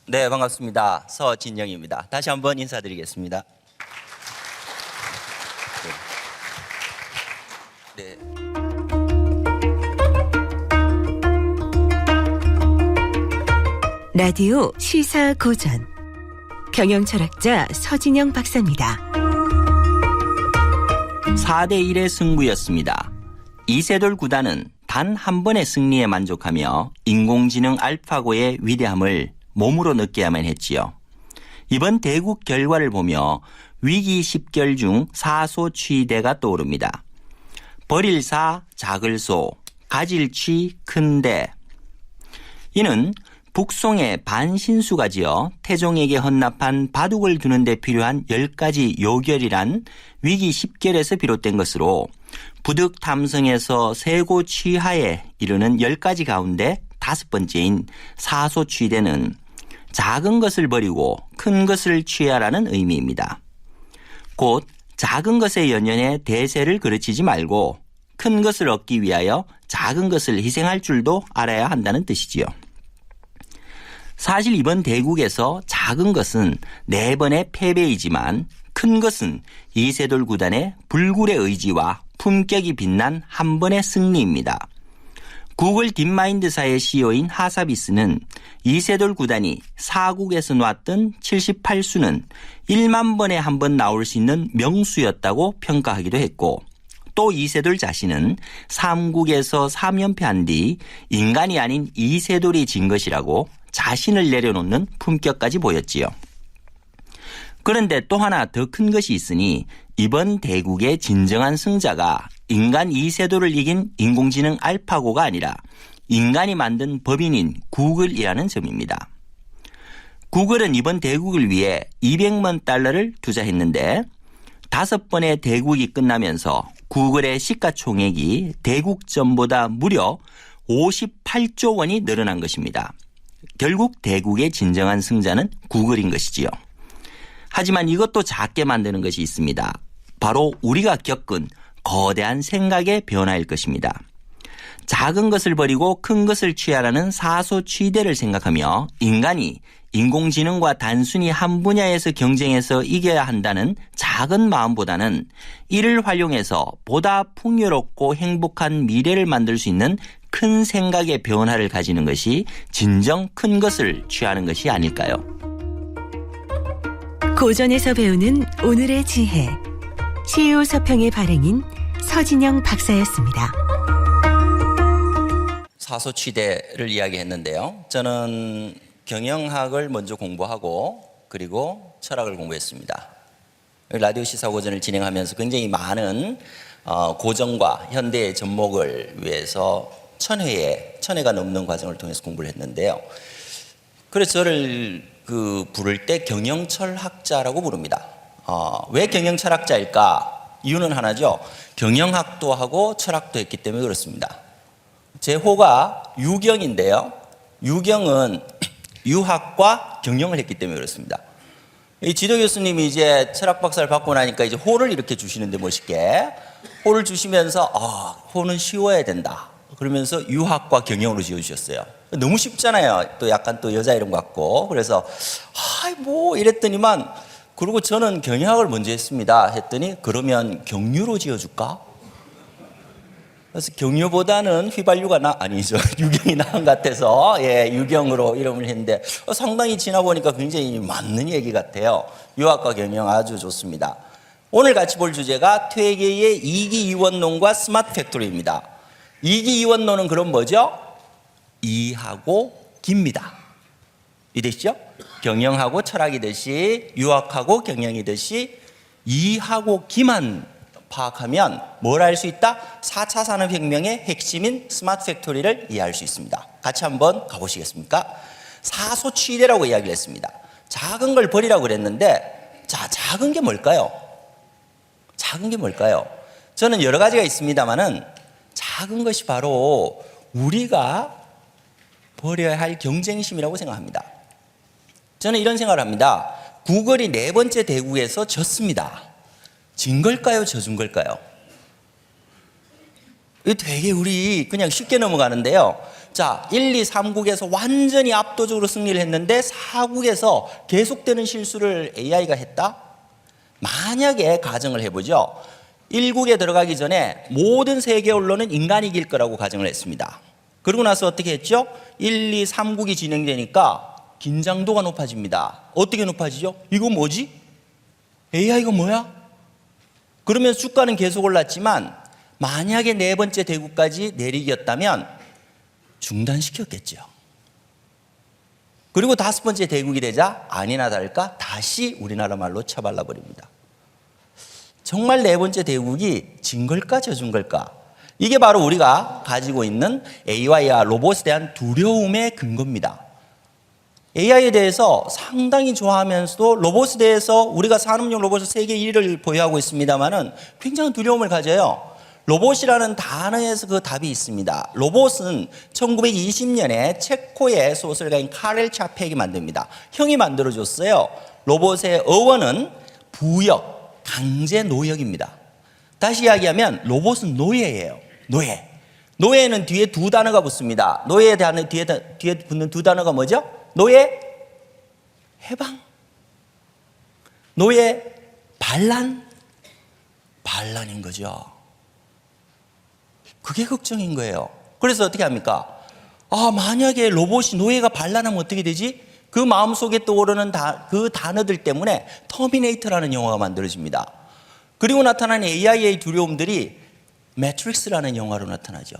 네, 반갑습니다. 서진영입니다. 다시 한번 인사드리겠습니다. 네. 라디오 시사고전 경영철학자 서진영 박사입니다. 4대1의 승부였습니다. 이세돌 구단은 단 한 번의 승리에 만족하며 인공지능 알파고의 위대함을 몸으로 느껴야만 했지요. 이번 대국 결과를 보며 위기 10결 중 사소취대가 떠오릅니다. 버릴 사 작을 소, 가질 취 큰대. 이는 북송의 반신수가 지어 태종에게 헌납한 바둑을 두는 데 필요한 10가지 요결이란 위기 10결에서 비롯된 것으로 부득 탐성에서 세고 취하에 이르는 10가지 가운데 5번째인 사소취대는 작은 것을 버리고 큰 것을 취하라는 의미입니다. 곧 작은 것에 연연해 대세를 그르치지 말고 큰 것을 얻기 위하여 작은 것을 희생할 줄도 알아야 한다는 뜻이지요. 사실 이번 대국에서 작은 것은 4번의 패배이지만 큰 것은 이세돌 구단의 불굴의 의지와 품격이 빛난 한 번의 승리입니다. 구글 딥마인드사의 CEO인 하사비스는 이세돌 구단이 사국에서 놨던 78수는 1만 번에 한 번 나올 수 있는 명수였다고 평가하기도 했고, 또 이세돌 자신은 삼국에서 3연패한 뒤 인간이 아닌 이세돌이 진 것이라고 자신을 내려놓는 품격까지 보였지요. 그런데 또 하나 더 큰 것이 있으니 이번 대국의 진정한 승자가 인간 이세돌을 이긴 인공지능 알파고가 아니라 인간이 만든 법인인 구글이라는 점입니다. 구글은 이번 대국을 위해 200만 달러를 투자했는데 5번의 대국이 끝나면서 구글의 시가총액이 대국 전보다 무려 58조 원이 늘어난 것입니다. 결국 대국의 진정한 승자는 구글인 것이지요. 하지만 이것도 작게 만드는 것이 있습니다. 바로 우리가 겪은 거대한 생각의 변화일 것입니다. 작은 것을 버리고 큰 것을 취하라는 사소취대를 생각하며 인간이 인공지능과 단순히 한 분야에서 경쟁해서 이겨야 한다는 작은 마음보다는 이를 활용해서 보다 풍요롭고 행복한 미래를 만들 수 있는 큰 생각의 변화를 가지는 것이 진정 큰 것을 취하는 것이 아닐까요? 고전에서 배우는 오늘의 지혜 CEO 서평의 발행인 서진영 박사였습니다. 사소취대를 이야기했는데요. 저는 경영학을 먼저 공부하고 그리고 철학을 공부했습니다. 라디오 시사고전을 진행하면서 굉장히 많은 고전과 현대의 접목을 위해서 1000회가 넘는 과정을 통해서 공부를 했는데요. 그래서 저를 부를 때 경영철학자라고 부릅니다. 왜 경영철학자일까? 이유는 하나죠. 경영학도 하고 철학도 했기 때문에 그렇습니다. 제 호가 유경인데요. 유경은 유학과 경영을 했기 때문에 그렇습니다. 이 지도 교수님이 이제 철학 박사를 받고 나니까 이제 호를 이렇게 주시는데 멋있게 호를 주시면서 호는 쉬워야 된다. 그러면서 유학과 경영으로 지어주셨어요. 너무 쉽잖아요. 또 약간 또 여자 이름 같고. 그래서 이랬더니만 그리고 저는 경영학을 먼저 했습니다. 했더니 그러면 경유로 지어줄까? 그래서 경유보다는 휘발유가 아니죠. 유경이 나은 것 같아서 유경으로 이름을 했는데 상당히 지나보니까 굉장히 맞는 얘기 같아요. 유학과 경영 아주 좋습니다. 오늘 같이 볼 주제가 퇴계의 이기이원론과 스마트 팩토리입니다. 이기이원론은 그럼 뭐죠? 이하고 기입니다. 이되시죠? 경영하고 철학이듯이 유학하고 경영이듯이 이하고 기만 파악하면 뭘 알 수 있다? 4차 산업혁명의 핵심인 스마트 팩토리를 이해할 수 있습니다. 같이 한번 가보시겠습니까? 사소취대라고 이야기를 했습니다. 작은 걸 버리라고 그랬는데, 자, 작은 게 뭘까요? 작은 게 뭘까요? 저는 여러 가지가 있습니다만은 작은 것이 바로 우리가 버려야 할 경쟁심이라고 생각합니다. 저는 이런 생각을 합니다. 구글이 4번째 대국에서 졌습니다. 진 걸까요? 져준 걸까요? 이거 되게 우리 그냥 쉽게 넘어가는데요. 자, 1, 2, 3국에서 완전히 압도적으로 승리를 했는데 4국에서 계속되는 실수를 AI가 했다? 만약에 가정을 해보죠. 1국에 들어가기 전에 모든 세계 언론은 인간이 이길 거라고 가정을 했습니다. 그러고 나서 어떻게 했죠? 1, 2, 3국이 진행되니까 긴장도가 높아집니다. 어떻게 높아지죠? 이거 뭐지? AI가 뭐야? 그러면서 주가는 계속 올랐지만 만약에 4번째 대국까지 내리기였다면 중단시켰겠죠. 그리고 5번째 대국이 되자 아니나 다를까 다시 우리나라 말로 쳐발라 버립니다. 정말 4번째 대국이 진 걸까 져준 걸까? 이게 바로 우리가 가지고 있는 AI와 로봇에 대한 두려움의 근거입니다. AI에 대해서 상당히 좋아하면서도 로봇에 대해서 우리가 산업용 로봇을 세계 1위를 보유하고 있습니다만은 굉장히 두려움을 가져요. 로봇이라는 단어에서 그 답이 있습니다. 로봇은 1920년에 체코의 소설가인 카렐 차펙이 만듭니다. 형이 만들어줬어요. 로봇의 어원은 부역, 강제 노역입니다. 다시 이야기하면 로봇은 노예예요. 노예. 노예는 뒤에 2단어가 붙습니다. 노예에 대한 뒤에 붙는 2단어가 뭐죠? 노예 해방, 노예 반란, 반란인 거죠. 그게 걱정인 거예요. 그래서 어떻게 합니까? 만약에 로봇이 노예가 반란하면 어떻게 되지? 그 마음속에 떠오르는 그 단어들 때문에 터미네이터라는 영화가 만들어집니다. 그리고 나타나는 AI의 두려움들이 매트릭스라는 영화로 나타나죠.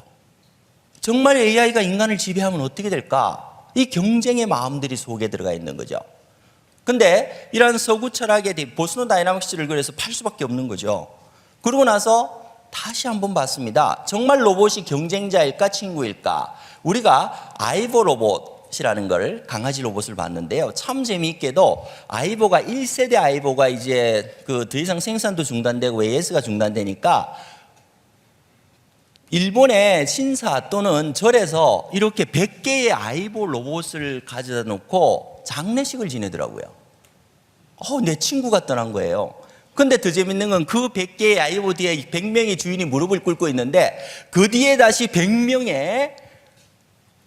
정말 AI가 인간을 지배하면 어떻게 될까? 이 경쟁의 마음들이 속에 들어가 있는 거죠. 근데 이런 서구 철학의 보스턴 다이나믹스를 그래서 팔 수밖에 없는 거죠. 그러고 나서 다시 한번 봤습니다. 정말 로봇이 경쟁자일까 친구일까? 우리가 아이보 로봇이라는 걸 강아지 로봇을 봤는데요. 참 재미있게도 아이보가 1세대 아이보가 이제 더 이상 생산도 중단되고 AS가 중단되니까 일본의 신사 또는 절에서 이렇게 100개의 아이보 로봇을 가져다 놓고 장례식을 지내더라고요. 내 친구가 떠난 거예요. 근데 더 재밌는 건 그 100개의 아이보 뒤에 100명의 주인이 무릎을 꿇고 있는데 그 뒤에 다시 100명의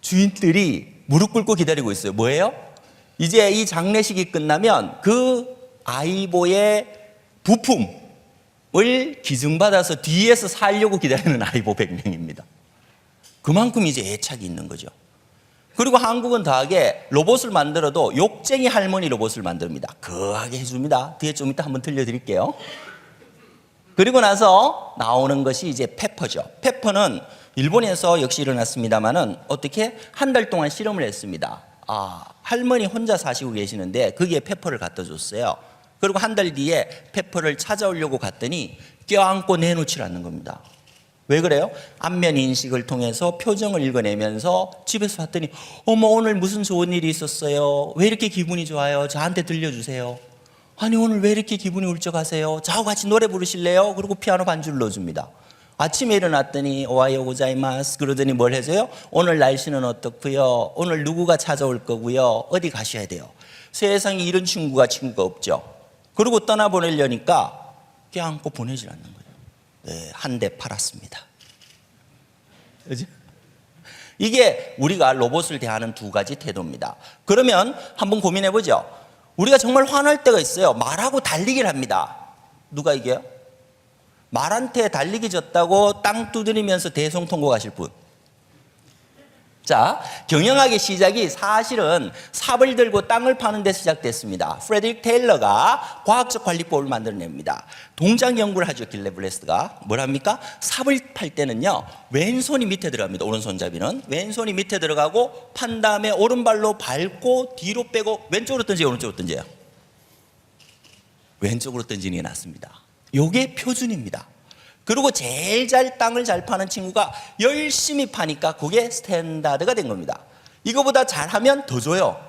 주인들이 무릎 꿇고 기다리고 있어요. 뭐예요? 이제 이 장례식이 끝나면 그 아이보의 부품 을 기증받아서 뒤에서 살려고 기다리는 아이보 100명입니다. 그만큼 이제 애착이 있는 거죠. 그리고 한국은 더하게 로봇을 만들어도 욕쟁이 할머니 로봇을 만듭니다. 거하게 해줍니다. 뒤에 좀 이따 한번 들려드릴게요. 그리고 나서 나오는 것이 이제 페퍼죠. 페퍼는 일본에서 역시 일어났습니다만은 어떻게 한 달 동안 실험을 했습니다. 할머니 혼자 사시고 계시는데 거기에 페퍼를 갖다 줬어요. 그리고 한 달 뒤에 페퍼를 찾아오려고 갔더니 껴안고 내놓지 않는 겁니다. 왜 그래요? 안면 인식을 통해서 표정을 읽어내면서 집에서 봤더니 어머 오늘 무슨 좋은 일이 있었어요? 왜 이렇게 기분이 좋아요? 저한테 들려주세요. 아니 오늘 왜 이렇게 기분이 울적하세요? 저하고 같이 노래 부르실래요? 그리고 피아노 반주를 넣어줍니다. 아침에 일어났더니 오하요 고자이마스 그러더니 뭘 해줘요? 오늘 날씨는 어떻고요? 오늘 누구가 찾아올 거고요? 어디 가셔야 돼요? 세상에 이런 친구가 없죠. 그리고 떠나보내려니까 껴안고 보내질 않는 거예요. 네, 한 대 팔았습니다. 그죠? 이게 우리가 로봇을 대하는 2가지 태도입니다. 그러면 한번 고민해보죠. 우리가 정말 화날 때가 있어요. 말하고 달리기를 합니다. 누가 이겨요? 말한테 달리기 졌다고 땅 두드리면서 대성통곡 하실 분. 자, 경영학의 시작이 사실은 삽을 들고 땅을 파는 데 시작됐습니다. 프레드릭 테일러가 과학적 관리법을 만들어냅니다. 동작 연구를 하죠. 길레 블레스트가. 뭘 합니까? 삽을 팔 때는요, 왼손이 밑에 들어갑니다. 오른손잡이는. 왼손이 밑에 들어가고 판 다음에 오른발로 밟고 뒤로 빼고 왼쪽으로 던져요, 오른쪽으로 던져요? 왼쪽으로 던지는 게 낫습니다. 요게 표준입니다. 그리고 제일 땅을 잘 파는 친구가 열심히 파니까 그게 스탠다드가 된 겁니다. 이거보다 잘하면 더 줘요.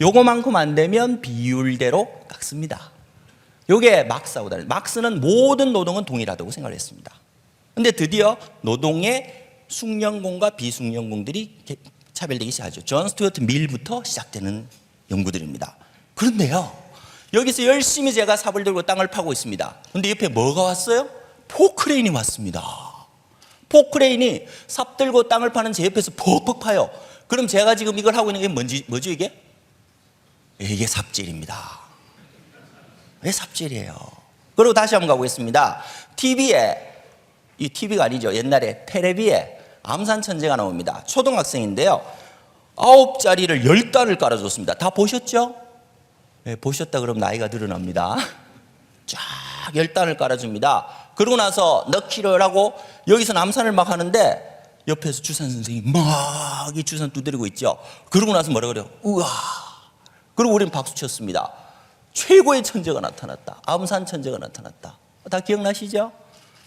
요거만큼 안 되면 비율대로 깎습니다. 요게 막스하고 다른, 막스는 모든 노동은 동일하다고 생각을 했습니다. 근데 드디어 노동의 숙련공과 비숙련공들이 차별되기 시작하죠. 존 스튜어트 밀부터 시작되는 연구들입니다. 그런데요, 여기서 열심히 제가 삽을 들고 땅을 파고 있습니다. 근데 옆에 뭐가 왔어요? 포크레인이 왔습니다. 포크레인이 삽 들고 땅을 파는 제 옆에서 퍽퍽 파요. 그럼 제가 지금 이걸 하고 있는 게 뭐죠 이게? 이게 삽질입니다. 왜 삽질이에요? 그리고 다시 한번 가보겠습니다. TV에, 이 TV가 아니죠. 옛날에 텔레비에 암산천재가 나옵니다. 초등학생인데요. 9자리를 10단을 깔아줬습니다. 다 보셨죠? 네, 보셨다 그러면 나이가 늘어납니다. 쫙 10단을 깔아줍니다. 그러고 나서 넣기를 하고 여기서 남산을 막 하는데 옆에서 주산 선생님이 막 이 주산 두드리고 있죠. 그러고 나서 뭐라 그래요? 우와. 그리고 우리는 박수 쳤습니다. 최고의 천재가 나타났다. 암산 천재가 나타났다. 다 기억나시죠?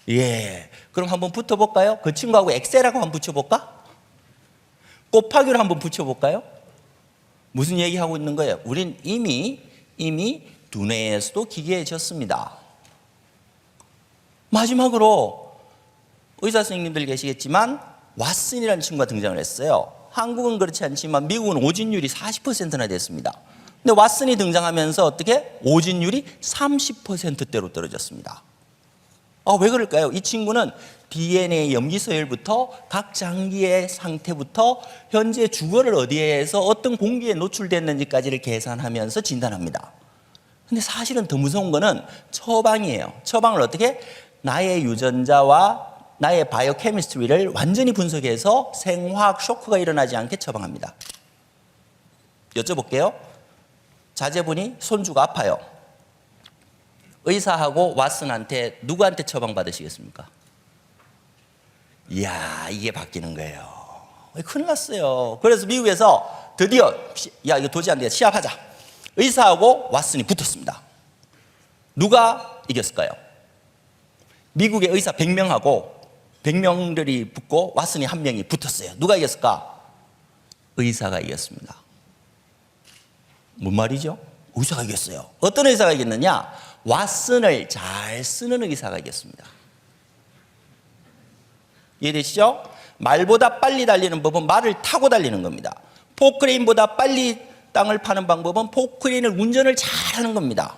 예. 그럼 한번 붙어볼까요? 그 친구하고 엑셀하고 한번 붙여볼까? 곱하기로 한번 붙여볼까요? 무슨 얘기하고 있는 거예요? 우린 이미 두뇌에서도 기계해졌습니다. 마지막으로 의사 선생님들 계시겠지만 왓슨이라는 친구가 등장을 했어요. 한국은 그렇지 않지만 미국은 오진율이 40%나 됐습니다. 근데 왓슨이 등장하면서 어떻게? 오진율이 30%대로 떨어졌습니다. 왜 그럴까요? 이 친구는 DNA 염기 서열부터 각 장기의 상태부터 현재 주거를 어디에 해서 어떤 공기에 노출됐는지까지를 계산하면서 진단합니다. 근데 사실은 더 무서운 거는 처방이에요. 처방을 어떻게? 나의 유전자와 나의 바이오케미스트리를 완전히 분석해서 생화학 쇼크가 일어나지 않게 처방합니다. 여쭤볼게요. 자제분이 손주가 아파요. 의사하고 왓슨한테 누구한테 처방받으시겠습니까? 이야, 이게 바뀌는 거예요. 큰일 났어요. 그래서 미국에서 드디어 야, 이거 도저히 안 돼. 시합하자. 의사하고 왓슨이 붙었습니다. 누가 이겼을까요? 미국의 의사 100명하고 100명들이 붙고 왓슨이 한 명이 붙었어요. 누가 이겼을까? 의사가 이겼습니다. 뭔 말이죠? 의사가 이겼어요. 어떤 의사가 이겼느냐? 왓슨을 잘 쓰는 의사가 이겼습니다. 이해되시죠? 말보다 빨리 달리는 법은 말을 타고 달리는 겁니다. 포크레인보다 빨리 땅을 파는 방법은 포크레인을 운전을 잘하는 겁니다.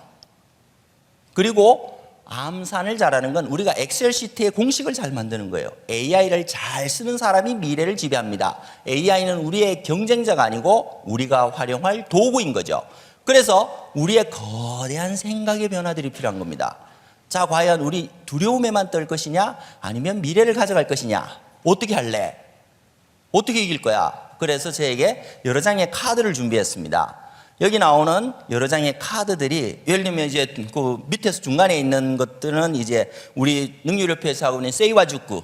그리고 암산을 잘하는 건 우리가 엑셀 시트에 공식을 잘 만드는 거예요. AI를 잘 쓰는 사람이 미래를 지배합니다. AI는 우리의 경쟁자가 아니고 우리가 활용할 도구인 거죠. 그래서 우리의 거대한 생각의 변화들이 필요한 겁니다. 자, 과연 우리 두려움에만 떨 것이냐? 아니면 미래를 가져갈 것이냐? 어떻게 할래? 어떻게 이길 거야? 그래서 저에게 여러 장의 카드를 준비했습니다. 여기 나오는 여러 장의 카드들이, 예를 들면 이제 그 밑에서 중간에 있는 것들은 이제 우리 능률협회에서 하고 있는 세이와주쿠,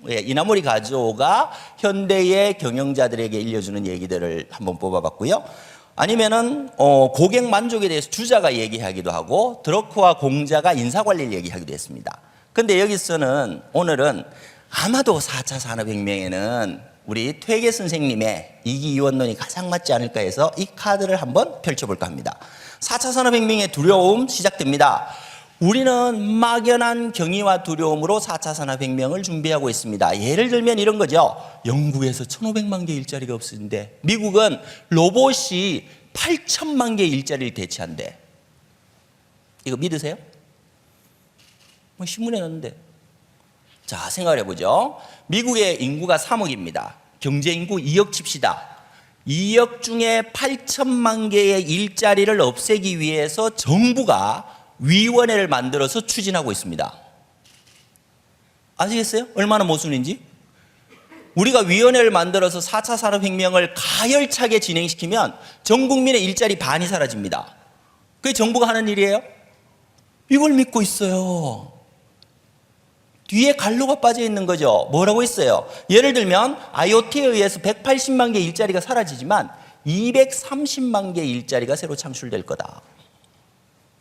이나모리 가조가 현대의 경영자들에게 일려주는 얘기들을 한번 뽑아봤고요. 아니면은 고객 만족에 대해서 주자가 얘기하기도 하고 드러크와 공자가 인사관리를 얘기하기도 했습니다. 근데 여기서는 오늘은 아마도 4차 산업혁명에는 우리 퇴계 선생님의 이기이원론이 가장 맞지 않을까 해서 이 카드를 한번 펼쳐볼까 합니다. 4차 산업혁명의 두려움 시작됩니다. 우리는 막연한 경의와 두려움으로 4차 산업혁명을 준비하고 있습니다. 예를 들면 이런 거죠. 영국에서 1500만 개 일자리가 없는데 미국은 로봇이 8천만 개 일자리를 대체한대. 이거 믿으세요? 신문에 났는데. 자, 생각을 해보죠. 미국의 인구가 3억입니다. 경제 인구 2억 칩시다. 2억 중에 8천만 개의 일자리를 없애기 위해서 정부가 위원회를 만들어서 추진하고 있습니다. 아시겠어요? 얼마나 모순인지? 우리가 위원회를 만들어서 4차 산업혁명을 가열차게 진행시키면 전 국민의 일자리 반이 사라집니다. 그게 정부가 하는 일이에요? 이걸 믿고 있어요. 뒤에 갈로가 빠져 있는 거죠. 뭐라고 했어요? 예를 들면 IoT에 의해서 180만 개 일자리가 사라지지만 230만 개 일자리가 새로 창출될 거다.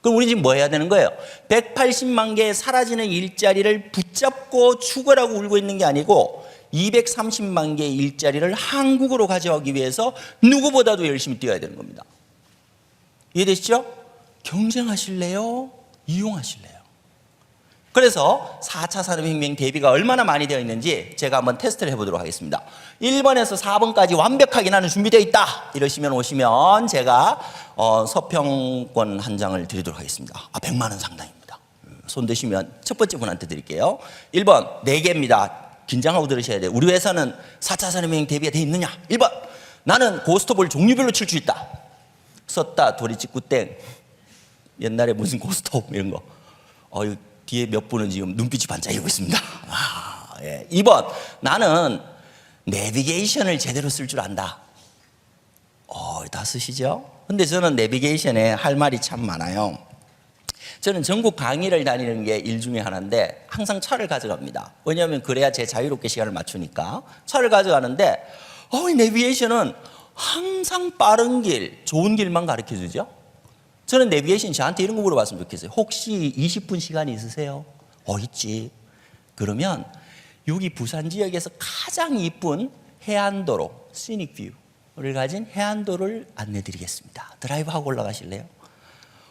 그럼 우리 지금 뭐 해야 되는 거예요? 180만 개 사라지는 일자리를 붙잡고 죽어라고 울고 있는 게 아니고 230만 개의 일자리를 한국으로 가져가기 위해서 누구보다도 열심히 뛰어야 되는 겁니다. 이해되시죠? 경쟁하실래요? 이용하실래요? 그래서 4차 산업혁명 대비가 얼마나 많이 되어 있는지 제가 한번 테스트를 해보도록 하겠습니다. 1번에서 4번까지 완벽하게 나는 준비되어 있다 이러시면 오시면 제가 서평권 한 장을 드리도록 하겠습니다. 100만 원 상당입니다. 손 드시면 첫 번째 분한테 드릴게요. 1번 4개입니다. 긴장하고 들으셔야 돼요. 우리 회사는 4차 산업혁명 대비가 되어 있느냐? 1번 나는 고스톱을 종류별로 칠 수 있다. 썼다 도리찍구 땡. 옛날에 무슨 고스톱 이런 거. 뒤에 몇 분은 지금 눈빛이 반짝이고 있습니다. 2번 나는 내비게이션을 제대로 쓸 줄 안다. 다 쓰시죠? 근데 저는 내비게이션에 할 말이 참 많아요. 저는 전국 강의를 다니는 게 일 중에 하나인데 항상 차를 가져갑니다. 왜냐하면 그래야 제 자유롭게 시간을 맞추니까 차를 가져가는데 내비게이션은 항상 빠른 길, 좋은 길만 가르쳐주죠. 저는 내비게이션 저한테 이런 거 물어봤으면 좋겠어요. 혹시 20분 시간이 있으세요? 있지. 그러면 여기 부산 지역에서 가장 이쁜 해안도로, 시닉뷰를 가진 해안도로를 안내드리겠습니다. 드라이브하고 올라가실래요?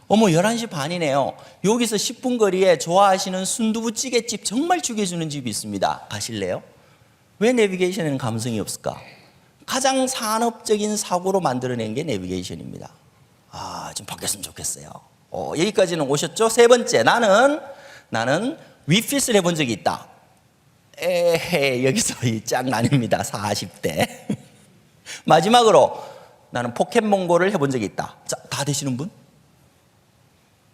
11시 반이네요. 여기서 10분 거리에 좋아하시는 순두부찌개집 정말 죽여주는 집이 있습니다. 가실래요? 왜 내비게이션에는 감성이 없을까? 가장 산업적인 사고로 만들어낸 게 내비게이션입니다. 좀 바뀌었으면 좋겠어요. 여기까지는 오셨죠? 세 번째, 나는 위핏을 해본 적이 있다. 여기서 이 짝 나뉩니다. 40대. 마지막으로 나는 포켓몬고를 해본 적이 있다. 자, 다 되시는 분?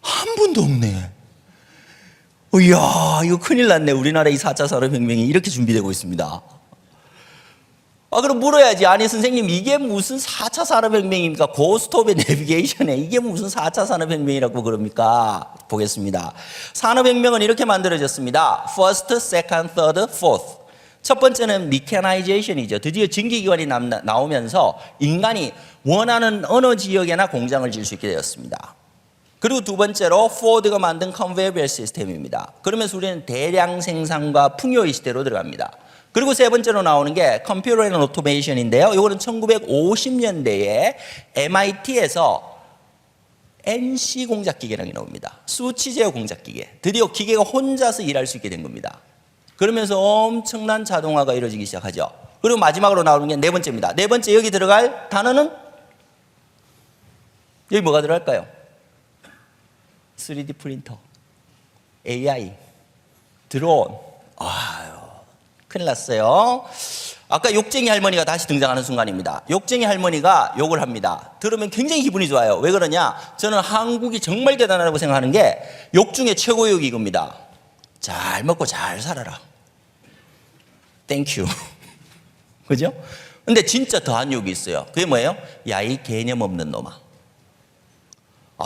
한 분도 없네. 이야, 이거 큰일 났네. 우리나라 이 4차 산업혁명이 이렇게 준비되고 있습니다. 그럼 물어야지. 아니 선생님 이게 무슨 4차 산업혁명입니까? 고스톱의 내비게이션에 이게 무슨 4차 산업혁명이라고 그럽니까? 보겠습니다. 산업혁명은 이렇게 만들어졌습니다. First, second, third, fourth. 첫 번째는 미케나이제이션이죠. 드디어 전기기관이 나오면서 인간이 원하는 어느 지역에나 공장을 지을 수 있게 되었습니다. 그리고 두 번째로 포드가 만든 컨베이어 벨트 시스템입니다. 그러면서 우리는 대량 생산과 풍요의 시대로 들어갑니다. 그리고 세 번째로 나오는 게 컴퓨터 앤 오토메이션인데요. 이거는 1950년대에 MIT에서 NC 공작기계라는 게 나옵니다. 수치 제어 공작기계. 드디어 기계가 혼자서 일할 수 있게 된 겁니다. 그러면서 엄청난 자동화가 이루어지기 시작하죠. 그리고 마지막으로 나오는 게 네 번째입니다. 네 번째 여기 들어갈 단어는 여기 뭐가 들어갈까요? 3D 프린터, AI, 드론. 큰일 났어요. 아까 욕쟁이 할머니가 다시 등장하는 순간입니다. 욕쟁이 할머니가 욕을 합니다. 들으면 굉장히 기분이 좋아요. 왜 그러냐? 저는 한국이 정말 대단하다고 생각하는 게 욕 중에 최고 욕이 이겁니다. 잘 먹고 잘 살아라. 땡큐. 그죠? 근데 진짜 더한 욕이 있어요. 그게 뭐예요? 야, 이 개념 없는 놈아.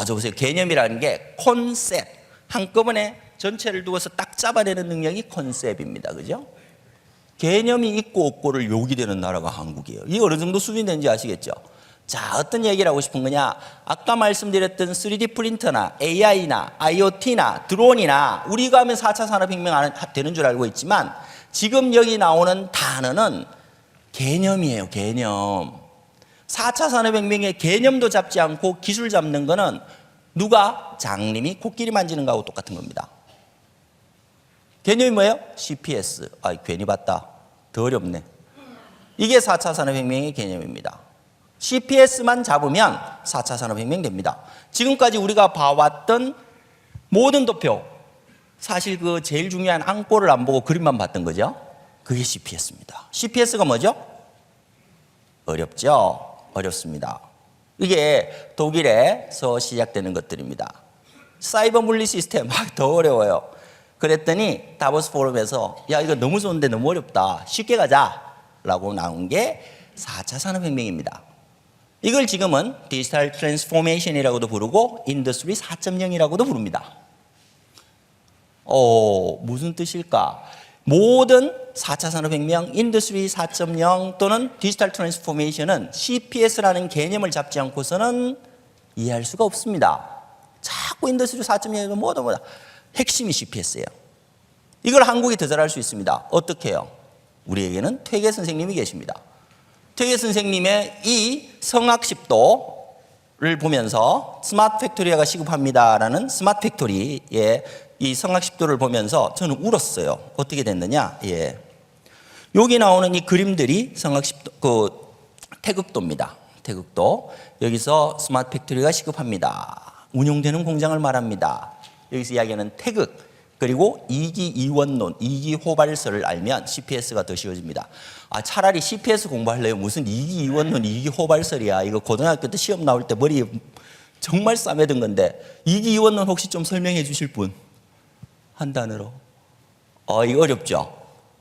저 보세요. 개념이라는 게 콘셉트. 한꺼번에 전체를 두고서 딱 잡아내는 능력이 콘셉트입니다. 그죠? 개념이 있고 없고를 욕이 되는 나라가 한국이에요. 이게 어느 정도 수준이 되는지 아시겠죠? 자, 어떤 얘기를 하고 싶은 거냐? 아까 말씀드렸던 3D 프린터나 AI나 IoT나 드론이나 우리가 하면 4차 산업혁명 되는 줄 알고 있지만 지금 여기 나오는 단어는 개념이에요. 개념. 4차 산업혁명의 개념도 잡지 않고 기술 잡는 거는 누가? 장님이 코끼리 만지는 거하고 똑같은 겁니다. 개념이 뭐예요? CPS. 괜히 봤다. 더 어렵네. 이게 4차 산업혁명의 개념입니다. CPS만 잡으면 4차 산업혁명 됩니다. 지금까지 우리가 봐왔던 모든 도표, 사실 그 제일 중요한 앙꼬를 안 보고 그림만 봤던 거죠. 그게 CPS입니다. CPS가 뭐죠? 어렵죠? 어렵습니다. 이게 독일에서 시작되는 것들입니다. 사이버 물리 시스템, 더 어려워요. 그랬더니 다보스 포럼에서 야, 이거 너무 좋은데 너무 어렵다. 쉽게 가자. 라고 나온 게 4차 산업혁명입니다. 이걸 지금은 디지털 트랜스포메이션이라고도 부르고 인더스트리 4.0이라고도 부릅니다. 무슨 뜻일까? 모든 4차 산업혁명, 인더스트리 4.0 또는 디지털 트랜스포메이션은 CPS라는 개념을 잡지 않고서는 이해할 수가 없습니다. 자꾸 인더스트리 4.0이면 뭐다 핵심이 CPS예요. 이걸 한국이 더 잘할 수 있습니다. 어떻게 해요? 우리에게는 퇴계 선생님이 계십니다. 퇴계 선생님의 이 성학십도를 보면서 스마트 팩토리가 시급합니다라는 스마트 팩토리의 이 성학십도를 보면서 저는 울었어요. 어떻게 됐느냐? 예. 여기 나오는 이 그림들이 성학십도, 태극도입니다. 태극도. 여기서 스마트 팩토리가 시급합니다. 운용되는 공장을 말합니다. 여기서 이야기하는 태극. 그리고 이기 이원론, 이기 호발설을 알면 CPS가 더 쉬워집니다. 차라리 CPS 공부할래요. 무슨 이기 이원론, 이기 호발설이야. 이거 고등학교 때 시험 나올 때 머리 정말 싸매든 건데 이기 이원론 혹시 좀 설명해 주실 분? 한 단어로. 이거 어렵죠?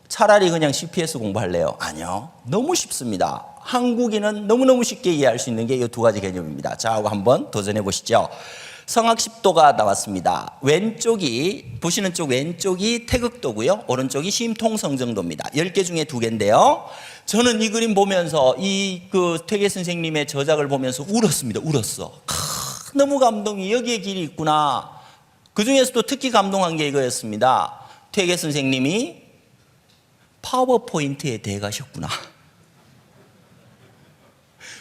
차라리 그냥 CPS 공부할래요? 아니요. 너무 쉽습니다. 한국인은 너무너무 쉽게 이해할 수 있는 게 이 두 가지 개념입니다. 자, 한번 도전해 보시죠. 성학십도가 나왔습니다. 왼쪽이, 보시는 쪽 왼쪽이 태극도고요. 오른쪽이 심통성정도입니다. 10개 중에 2개인데요. 저는 이 그림 보면서 퇴계 선생님의 저작을 보면서 울었습니다. 울었어. 너무 감동이 여기에 길이 있구나. 그 중에서도 특히 감동한 게 이거였습니다. 퇴계 선생님이 파워포인트에 대가셨구나.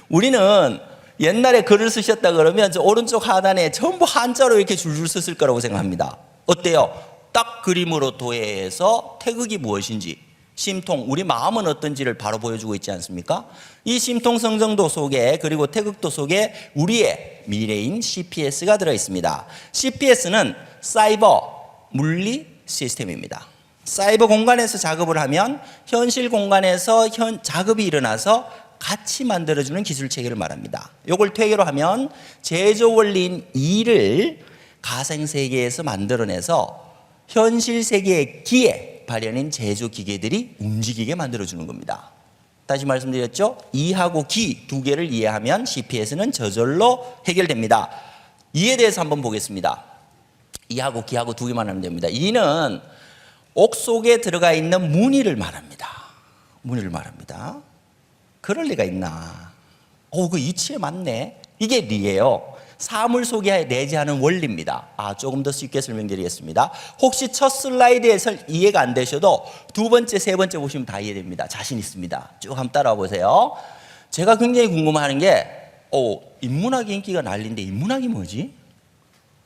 우리는 옛날에 글을 쓰셨다 그러면 저 오른쪽 하단에 전부 한자로 이렇게 줄줄 썼을 거라고 생각합니다. 어때요? 딱 그림으로 도해해서 태극이 무엇인지, 심통, 우리 마음은 어떤지를 바로 보여주고 있지 않습니까? 이 심통성정도 속에, 그리고 태극도 속에 우리의 미래인 CPS가 들어있습니다. CPS는 사이버 물리 시스템입니다. 사이버 공간에서 작업을 하면 현실 공간에서 작업이 일어나서 같이 만들어주는 기술 체계를 말합니다. 이걸 퇴계로 하면 제조 원리인 E를 가상 세계에서 만들어내서 현실 세계의 기에 발현인 제조 기계들이 움직이게 만들어주는 겁니다. 다시 말씀드렸죠? E하고 기 두 개를 이해하면 CPS는 저절로 해결됩니다. E에 대해서 한번 보겠습니다. E하고 기하고 두 개만 하면 됩니다. E는 옥 속에 들어가 있는 무늬를 말합니다. 무늬를 말합니다. 그럴 리가 있나? 그 이치에 맞네. 이게 리예요. 사물 속에 내재하는 원리입니다. 조금 더 쉽게 설명드리겠습니다. 혹시 첫 슬라이드에서 이해가 안 되셔도 두 번째, 세 번째 보시면 다 이해됩니다. 자신 있습니다. 쭉 한번 따라와 보세요. 제가 굉장히 궁금해하는 게 인문학이 인기가 난리인데 인문학이 뭐지?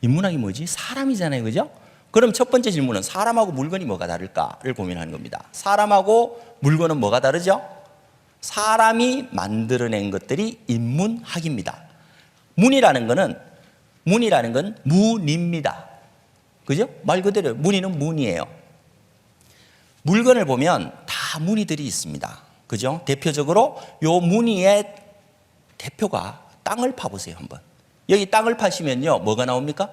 인문학이 뭐지? 사람이잖아요. 그죠? 그럼 첫 번째 질문은 사람하고 물건이 뭐가 다를까를 고민하는 겁니다. 사람하고 물건은 뭐가 다르죠? 사람이 만들어낸 것들이 인문학입니다. 문이라는 건 문입니다. 그죠? 말 그대로 문이는 문이에요. 물건을 보면 다 무늬들이 있습니다. 그죠? 대표적으로 요 무늬의 대표가 땅을 파보세요, 한번. 여기 땅을 파시면요, 뭐가 나옵니까?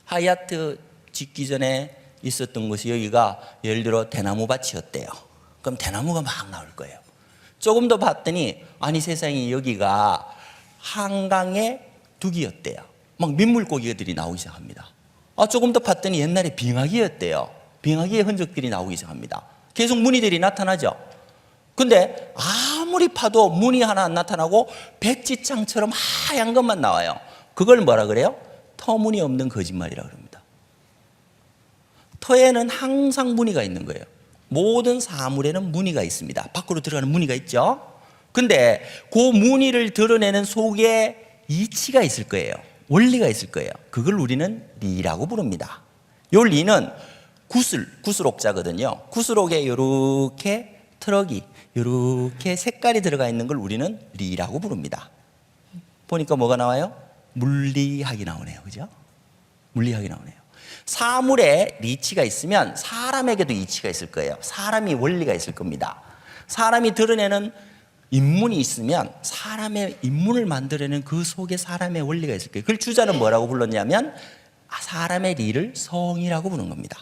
하얏트 짓기 전에 있었던 곳이 여기가 예를 들어 대나무 밭이었대요. 그럼 대나무가 막 나올 거예요. 조금 더 봤더니 아니 세상에 여기가 한강의 둑이었대요. 막 민물고기들이 나오기 시작합니다. 조금 더 봤더니 옛날에 빙하기였대요. 빙하기의 흔적들이 나오기 시작합니다. 계속 무늬들이 나타나죠. 근데 아무리 파도 무늬 하나 안 나타나고 백지장처럼 하얀 것만 나와요. 그걸 뭐라 그래요? 터무니없는 거짓말이라고 합니다. 터에는 항상 무늬가 있는 거예요. 모든 사물에는 무늬가 있습니다. 밖으로 들어가는 무늬가 있죠. 근데 그 무늬를 드러내는 속에 이치가 있을 거예요. 원리가 있을 거예요. 그걸 우리는 리라고 부릅니다. 요 리는 구슬옥자거든요. 구슬옥에 이렇게 트럭이 이렇게 색깔이 들어가 있는 걸 우리는 리라고 부릅니다. 보니까 뭐가 나와요? 물리학이 나오네요. 그죠? 물리학이 나오네요. 사물에 리치가 있으면 사람에게도 이치가 있을 거예요. 사람이 원리가 있을 겁니다. 사람이 드러내는 인문이 있으면 사람의 인문을 만들어내는 그 속에 사람의 원리가 있을 거예요. 그걸 주자는 뭐라고 불렀냐면 사람의 리를 성이라고 부르는 겁니다.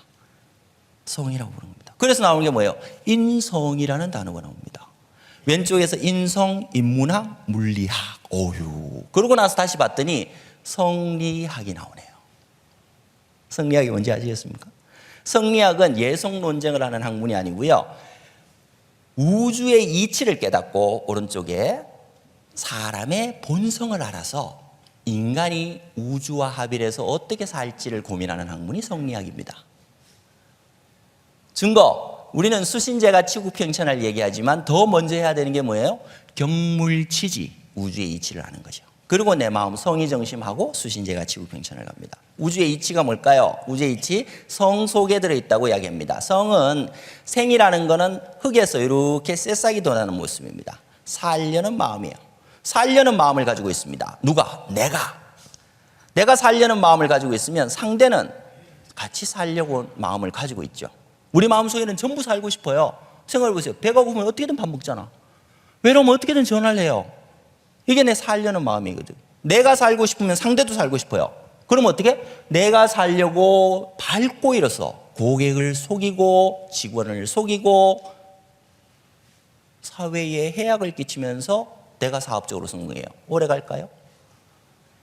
성이라고 부르는 겁니다. 그래서 나오는 게 뭐예요? 인성이라는 단어가 나옵니다. 왼쪽에서 인성, 인문학, 물리학. 오유. 그러고 나서 다시 봤더니 성리학이 나오네요. 성리학이 뭔지 아시겠습니까? 성리학은 예성 논쟁을 하는 학문이 아니고요. 우주의 이치를 깨닫고 오른쪽에 사람의 본성을 알아서 인간이 우주와 합일해서 어떻게 살지를 고민하는 학문이 성리학입니다. 증거, 우리는 수신제가 치국평천을 얘기하지만 더 먼저 해야 되는 게 뭐예요? 경물치지, 우주의 이치를 아는 거죠. 그리고 내 마음 성의정심하고 수신제가 치국평천을 갑니다. 우주의 이치가 뭘까요? 우주의 이치, 성 속에 들어있다고 이야기합니다. 성은 생이라는 거는 흙에서 이렇게 새싹이 돋아나는 모습입니다. 살려는 마음이에요. 살려는 마음을 가지고 있습니다. 누가? 내가 살려는 마음을 가지고 있으면 상대는 같이 살려고 마음을 가지고 있죠. 우리 마음속에는 전부 살고 싶어요. 생각해 보세요. 배가 고프면 어떻게든 밥 먹잖아. 외로우면 어떻게든 전화를 해요. 이게 내 살려는 마음이거든. 내가 살고 싶으면 상대도 살고 싶어요. 그러면 어떻게? 내가 살려고 밟고 일어서 고객을 속이고 직원을 속이고 사회에 해악을 끼치면서 내가 사업적으로 성공해요. 오래 갈까요?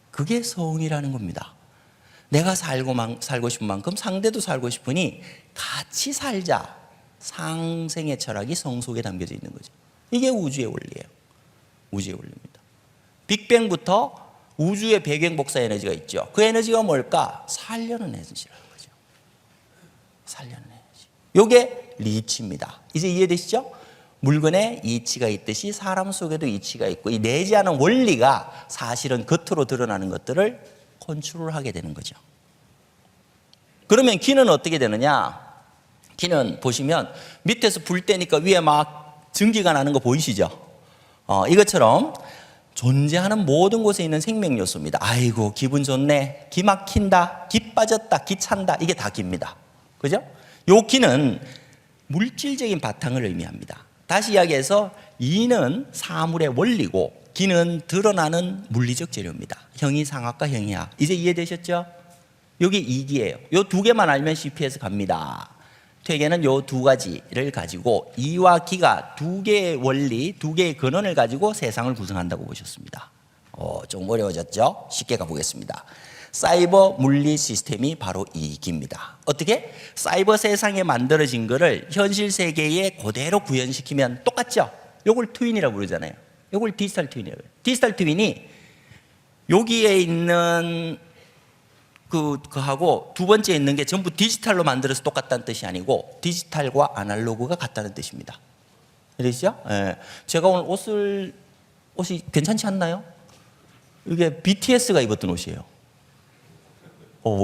그게 성이라는 겁니다. 내가 살고 싶은 만큼 상대도 살고 싶으니 같이 살자. 상생의 철학이 성 속에 담겨져 있는 거죠. 이게 우주의 원리예요. 우주의 원리입니다. 빅뱅부터 우주의 배경 복사 에너지가 있죠. 그 에너지가 뭘까? 살려는 에너지라는 거죠. 살려는 에너지. 이게 리치입니다. 이제 이해되시죠? 물건에 이치가 있듯이 사람 속에도 이치가 있고 이 내재하는 원리가 사실은 겉으로 드러나는 것들을 컨트롤하게 되는 거죠. 그러면 기는 어떻게 되느냐? 기는 보시면 밑에서 불 때니까 위에 막 전기가 나는 거 보이시죠? 이것처럼 존재하는 모든 곳에 있는 생명 요소입니다. 아이고 기분 좋네, 기 막힌다, 기 빠졌다, 기 찬다, 이게 다 기입니다. 그죠? 요 기는 물질적인 바탕을 의미합니다. 다시 이야기해서 이는 사물의 원리고 기는 드러나는 물리적 재료입니다. 형이상학과 형이학. 이제 이해되셨죠? 여기 이기예요. 요 두 개만 알면 CPS 갑니다. 퇴계는 요 두 가지를 가지고 이와 기가 두 개의 원리, 두 개의 근원을 가지고 세상을 구성한다고 보셨습니다. 좀 어려워졌죠? 쉽게 가보겠습니다. 사이버 물리 시스템이 바로 이 기입니다. 어떻게? 사이버 세상에 만들어진 거를 현실 세계에 그대로 구현시키면 똑같죠? 요걸 트윈이라고 부르잖아요. 요걸 디지털 트윈이라고 해요. 디지털 트윈이 여기에 있는 그하고 두 번째 있는 게 전부 디지털로 만들어서 똑같다는 뜻이 아니고 디지털과 아날로그가 같다는 뜻입니다. 그러시죠? 예. 제가 오늘 옷이 괜찮지 않나요? 이게 BTS가 입었던 옷이에요.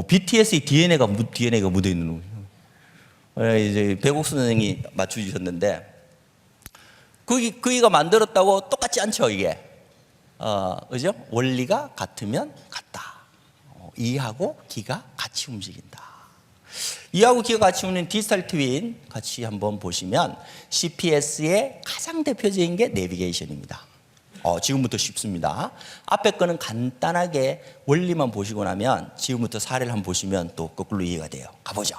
BTS의 DNA가 묻어 있는 옷이에요. 이제 배국수 선생님이 맞춰주셨는데 그이가 만들었다고 똑같지 않죠, 이게. 그죠? 원리가 같으면 같다. 이하고 기가 같이 움직인다. 이하고 기가 같이 움직이는 디지털 트윈 같이 한번 보시면 CPS의 가장 대표적인 게 내비게이션입니다. 지금부터 쉽습니다. 앞에 거는 간단하게 원리만 보시고 나면 지금부터 사례를 한번 보시면 또 거꾸로 이해가 돼요. 가보죠.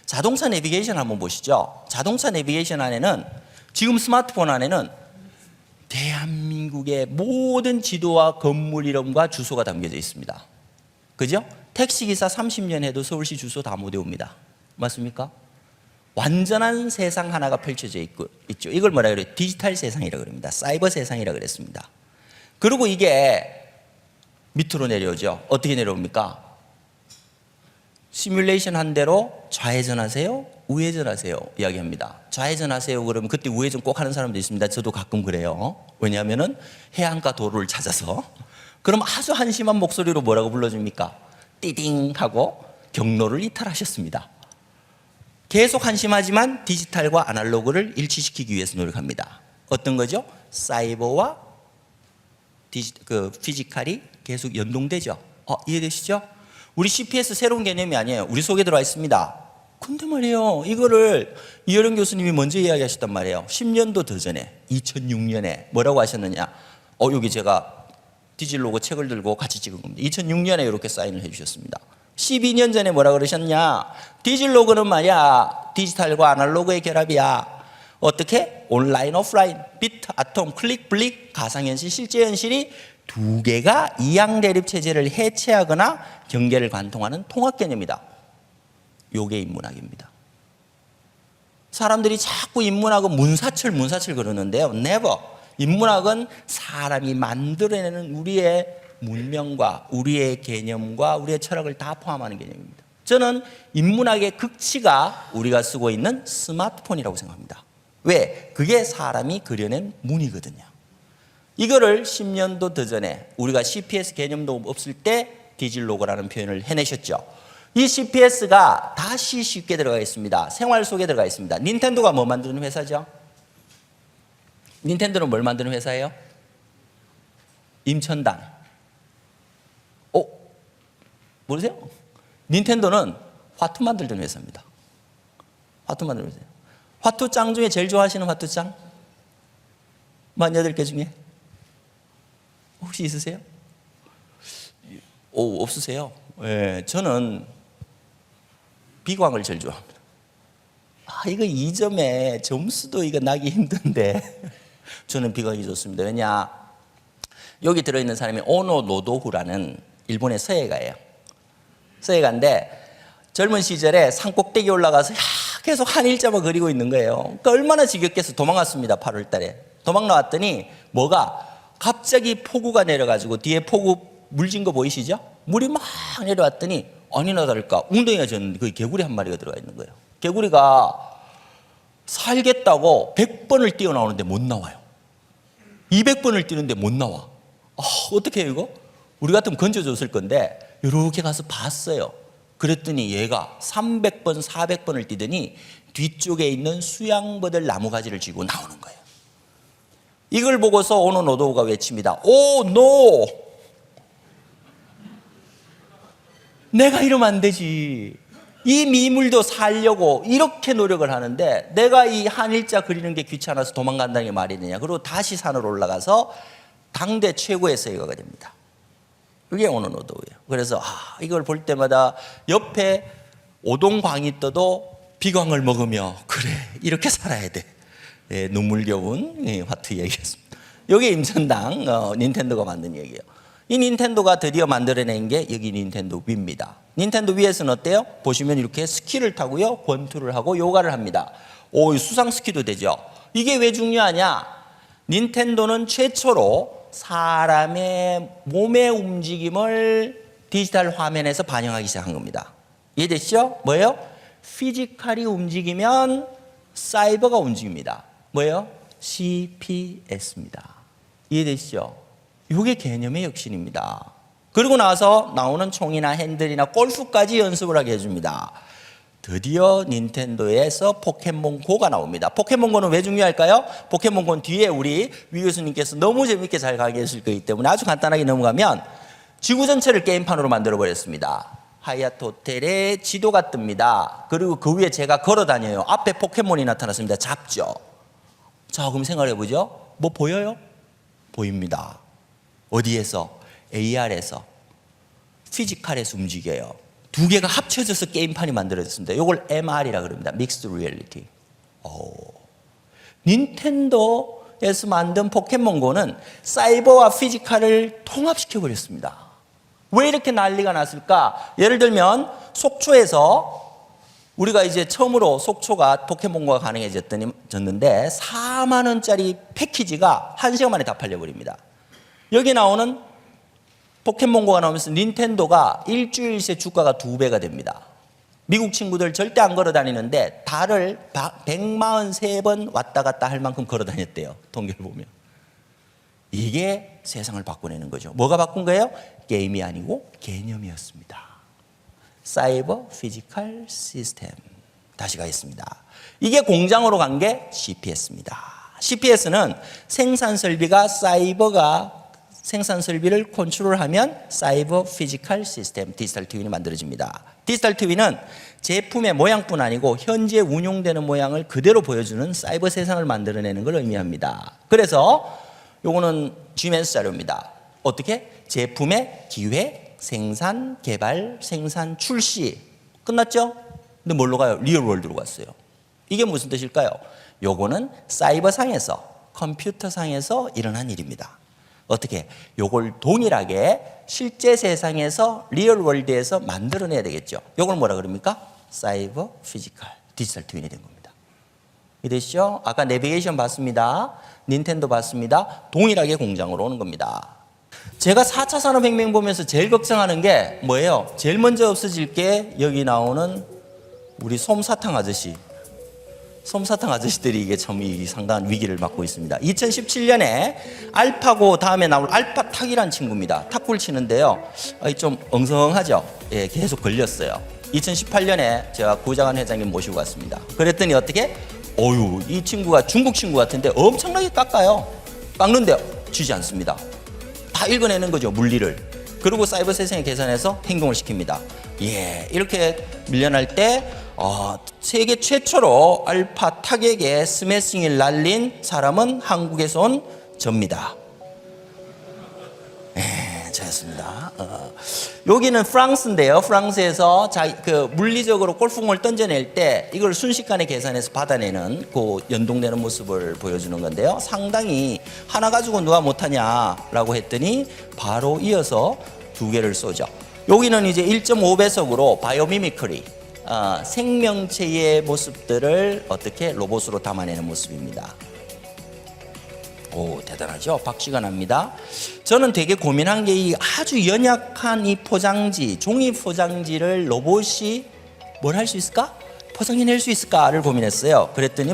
자동차 내비게이션 한번 보시죠. 자동차 내비게이션 안에는 지금 스마트폰 안에는 대한민국의 모든 지도와 건물 이름과 주소가 담겨져 있습니다. 그죠? 택시기사 30년 해도 서울시 주소 다 못 외웁니다. 맞습니까? 완전한 세상 하나가 펼쳐져 있죠. 이걸 뭐라 그래요? 디지털 세상이라고 그럽니다. 사이버 세상이라고 그랬습니다. 그리고 이게 밑으로 내려오죠. 어떻게 내려옵니까? 시뮬레이션 한 대로 좌회전하세요, 우회전하세요 이야기합니다. 좌회전하세요 그러면 그때 우회전 꼭 하는 사람도 있습니다. 저도 가끔 그래요. 왜냐하면 해안가 도로를 찾아서 그럼 아주 한심한 목소리로 뭐라고 불러줍니까? 띠딩 하고 경로를 이탈하셨습니다. 계속 한심하지만 디지털과 아날로그를 일치시키기 위해서 노력합니다. 어떤 거죠? 사이버와 피지컬이 계속 연동되죠. 이해되시죠? 우리 CPS 새로운 개념이 아니에요. 우리 속에 들어와 있습니다. 근데 말이에요, 이거를 이효령 교수님이 먼저 이야기하셨단 말이에요. 10년도 더 전에 2006년에 뭐라고 하셨느냐? 여기 제가 디지로그 책을 들고 같이 찍은 겁니다. 2006년에 이렇게 사인을 해주셨습니다. 12년 전에 뭐라 그러셨냐? 디지로그는 말이야, 디지털과 아날로그의 결합이야. 어떻게? 온라인, 오프라인, 비트, 아톰, 클릭, 블릭, 가상현실, 실제현실이 두 개가 이양대립 체제를 해체하거나 경계를 관통하는 통합 개념이다. 요게 인문학입니다. 사람들이 자꾸 인문학은 문사철 그러는데요. never. 인문학은 사람이 만들어내는 우리의 문명과 우리의 개념과 우리의 철학을 다 포함하는 개념입니다. 저는 인문학의 극치가 우리가 쓰고 있는 스마트폰이라고 생각합니다. 왜? 그게 사람이 그려낸 문이거든요. 이거를 10년도 더 전에 우리가 CPS 개념도 없을 때 디질로그라는 표현을 해내셨죠. 이 CPS가 다시 쉽게 들어가 있습니다. 생활 속에 들어가 있습니다. 닌텐도가 뭐 만드는 회사죠? 닌텐도는 뭘 만드는 회사예요? 임천당. 모르세요? 닌텐도는 화투 만들던 회사입니다. 화투 만드는 회사예요. 화투장 중에 제일 좋아하시는 화투장? 18개 중에? 혹시 있으세요? 없으세요? 네, 저는 비광을 제일 좋아합니다. 이거 2점에 점수도 이거 나기 힘든데 저는 비광이 좋습니다. 왜냐? 여기 들어있는 사람이 오노 노도후라는 일본의 서예가예요. 서예가인데 젊은 시절에 산꼭대기 올라가서 계속 한일자만 그리고 있는 거예요. 그러니까 얼마나 지겹겠어. 도망갔습니다. 8월 달에. 도망 나왔더니 뭐가 갑자기 폭우가 내려가지고 뒤에 폭우 물진 거 보이시죠? 물이 막 내려왔더니 아니나 다를까 웅덩이가 졌는데 거기 개구리 한 마리가 들어가 있는 거예요. 개구리가 살겠다고 100번을 뛰어나오는데 못 나와요. 200번을 뛰는데 못 나와. 어떻게 해요 이거? 우리 같으면 건져줬을 건데 이렇게 가서 봤어요. 그랬더니 얘가 300번 400번을 뛰더니 뒤쪽에 있는 수양버들 나무가지를 쥐고 나오는 거예요. 이걸 보고서 오노 노도우가 외칩니다. 오 노! 내가 이러면 안 되지. 이 미물도 살려고 이렇게 노력을 하는데 내가 이 한일자 그리는 게 귀찮아서 도망간다는 게 말이 되냐. 그리고 다시 산으로 올라가서 당대 최고의 서예가가 됩니다. 그게 오노 노도우예요. 그래서 이걸 볼 때마다 옆에 오동광이 떠도 비광을 먹으며 그래 이렇게 살아야 돼. 눈물겨운 화투 얘기였습니다. 이게 임천당 닌텐도가 만든 얘기예요. 이 닌텐도가 드디어 만들어낸 게 여기 닌텐도 위입니다. 닌텐도 위에서는 어때요? 보시면 이렇게 스키를 타고요. 권투를 하고 요가를 합니다. 수상 스키도 되죠. 이게 왜 중요하냐? 닌텐도는 최초로 사람의 몸의 움직임을 디지털 화면에서 반영하기 시작한 겁니다. 이해되시죠? 뭐예요? 피지컬이 움직이면 사이버가 움직입니다. 뭐예요? CPS입니다. 이해되시죠? 이게 개념의 혁신입니다. 그리고 나서 나오는 총이나 핸들이나 골프까지 연습을 하게 해줍니다. 드디어 닌텐도에서 포켓몬고가 나옵니다. 포켓몬고는 왜 중요할까요? 포켓몬고는 뒤에 우리 위 교수님께서 너무 재밌게 잘 가게 해줄 거기 때문에 아주 간단하게 넘어가면 지구 전체를 게임판으로 만들어버렸습니다. 하얏트 호텔에 지도가 뜹니다. 그리고 그 위에 제가 걸어 다녀요. 앞에 포켓몬이 나타났습니다. 잡죠. 자, 그럼 생각해보죠. 뭐 보여요? 보입니다. 어디에서? AR에서. 피지컬에서 움직여요. 두 개가 합쳐져서 게임판이 만들어졌습니다. 이걸 MR이라고 그럽니다. 믹스드 리얼리티. 닌텐도에서 만든 포켓몬고는 사이버와 피지컬을 통합시켜버렸습니다. 왜 이렇게 난리가 났을까? 예를 들면 속초에서 우리가 이제 처음으로 속초가 포켓몬고가 가능해졌는데 4만 원짜리 패키지가 1시간 만에 다 팔려버립니다. 여기 나오는 포켓몬고가 나오면서 닌텐도가 일주일 새 주가가 2배가 됩니다. 미국 친구들 절대 안 걸어 다니는데 달을 143번 왔다 갔다 할 만큼 걸어 다녔대요. 통계를 보면. 이게 세상을 바꿔내는 거죠. 뭐가 바꾼 거예요? 게임이 아니고 개념이었습니다. 사이버 피지컬 시스템. 다시 가겠습니다. 이게 공장으로 간 게 CPS입니다. CPS는 생산 설비가 사이버가 생산 설비를 컨트롤하면 사이버 피지컬 시스템 디지털 트윈이 만들어집니다. 디지털 트윈은 제품의 모양뿐 아니고 현재 운용되는 모양을 그대로 보여주는 사이버 세상을 만들어내는 걸 의미합니다. 그래서 요거는 GMS 자료입니다. 어떻게? 제품의 기획, 생산, 개발, 생산, 출시 끝났죠? 근데 뭘로 가요? 리얼 월드로 갔어요. 이게 무슨 뜻일까요? 요거는 사이버상에서, 컴퓨터상에서 일어난 일입니다. 어떻게? 요걸 동일하게 실제 세상에서, 리얼월드에서 만들어내야 되겠죠. 요걸 뭐라 그럽니까? 사이버 피지컬, 디지털 트윈이 된 겁니다. 이해되시죠? 아까 내비게이션 봤습니다. 닌텐도 봤습니다. 동일하게 공장으로 오는 겁니다. 제가 4차 산업혁명 보면서 제일 걱정하는 게 뭐예요? 제일 먼저 없어질 게 여기 나오는 우리 솜사탕 아저씨. 솜사탕 아저씨들이 이게 참 상당한 위기를 맞고 있습니다. 2017년에 알파고 다음에 나올 알파탁이라는 친구입니다. 탁구를 치는데요. 좀 엉성하죠? 예, 계속 걸렸어요. 2018년에 제가 구자관 회장님 모시고 갔습니다. 그랬더니 어떻게? 어유, 이 친구가 중국 친구 같은데 엄청나게 깎아요. 깎는데 지지 않습니다. 다 읽어내는 거죠, 물리를. 그리고 사이버 세상에 계산해서 행동을 시킵니다. 예, 이렇게 밀려날 때 세계 최초로 알파 타격에 스매싱을 날린 사람은 한국에서 온 접니다. 예, 저였습니다. 여기는 프랑스인데요. 프랑스에서 물리적으로 골프공을 던져낼 때 이걸 순식간에 계산해서 받아내는 그 연동되는 모습을 보여주는 건데요. 상당히 하나 가지고 누가 못하냐라고 했더니 바로 이어서 두 개를 쏘죠. 여기는 이제 1.5배속으로 바이오미미크리, 생명체의 모습들을 어떻게 로봇으로 담아내는 모습입니다. 오, 대단하죠? 박씨가 납니다. 저는 되게 고민한 게 이 아주 연약한 이 포장지, 종이 포장지를 로봇이 뭘 할 수 있을까? 포장해낼 수 있을까를 고민했어요. 그랬더니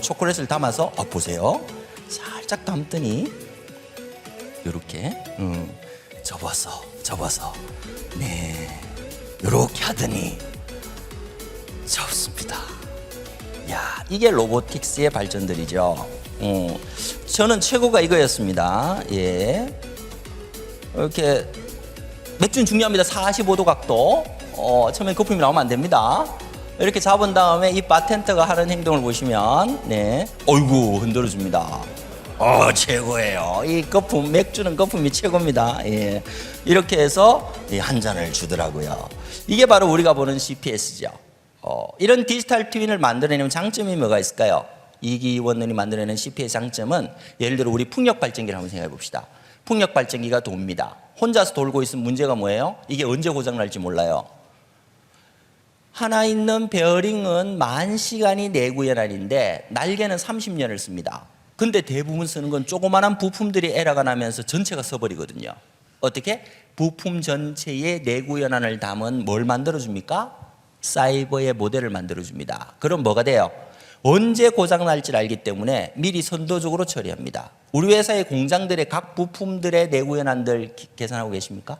초콜릿을 담아서, 보세요. 살짝 담더니, 요렇게, 접어서, 네. 요렇게 하더니, 접습니다. 야, 이게 로보틱스의 발전들이죠. 저는 최고가 이거였습니다. 예. 이렇게 맥주는 중요합니다. 45도 각도. 처음에 거품이 나오면 안 됩니다. 이렇게 잡은 다음에 이 바텐더가 하는 행동을 보시면, 네. 어이구, 흔들어 줍니다. 최고예요. 이 거품, 맥주는 거품이 최고입니다. 예. 이렇게 해서 한 잔을 주더라고요. 이게 바로 우리가 보는 CPS죠. 이런 디지털 트윈을 만들어내는 장점이 뭐가 있을까요? 이기원님이 만들어내는 CP의 장점은, 예를 들어 우리 풍력 발전기를 한번 생각해 봅시다. 풍력 발전기가 돕니다. 혼자서 돌고 있으면 문제가 뭐예요? 이게 언제 고장 날지 몰라요. 하나 있는 베어링은 10,000시간이 내구연한인데 날개는 30년을 씁니다. 근데 대부분 쓰는 건 조그마한 부품들이 에러가 나면서 전체가 서버리거든요. 어떻게? 부품 전체의 내구연한을 담은 뭘 만들어줍니까? 사이버의 모델을 만들어줍니다. 그럼 뭐가 돼요? 언제 고장 날지 알기 때문에 미리 선도적으로 처리합니다. 우리 회사의 공장들의 각 부품들의 내구연한들 계산하고 계십니까?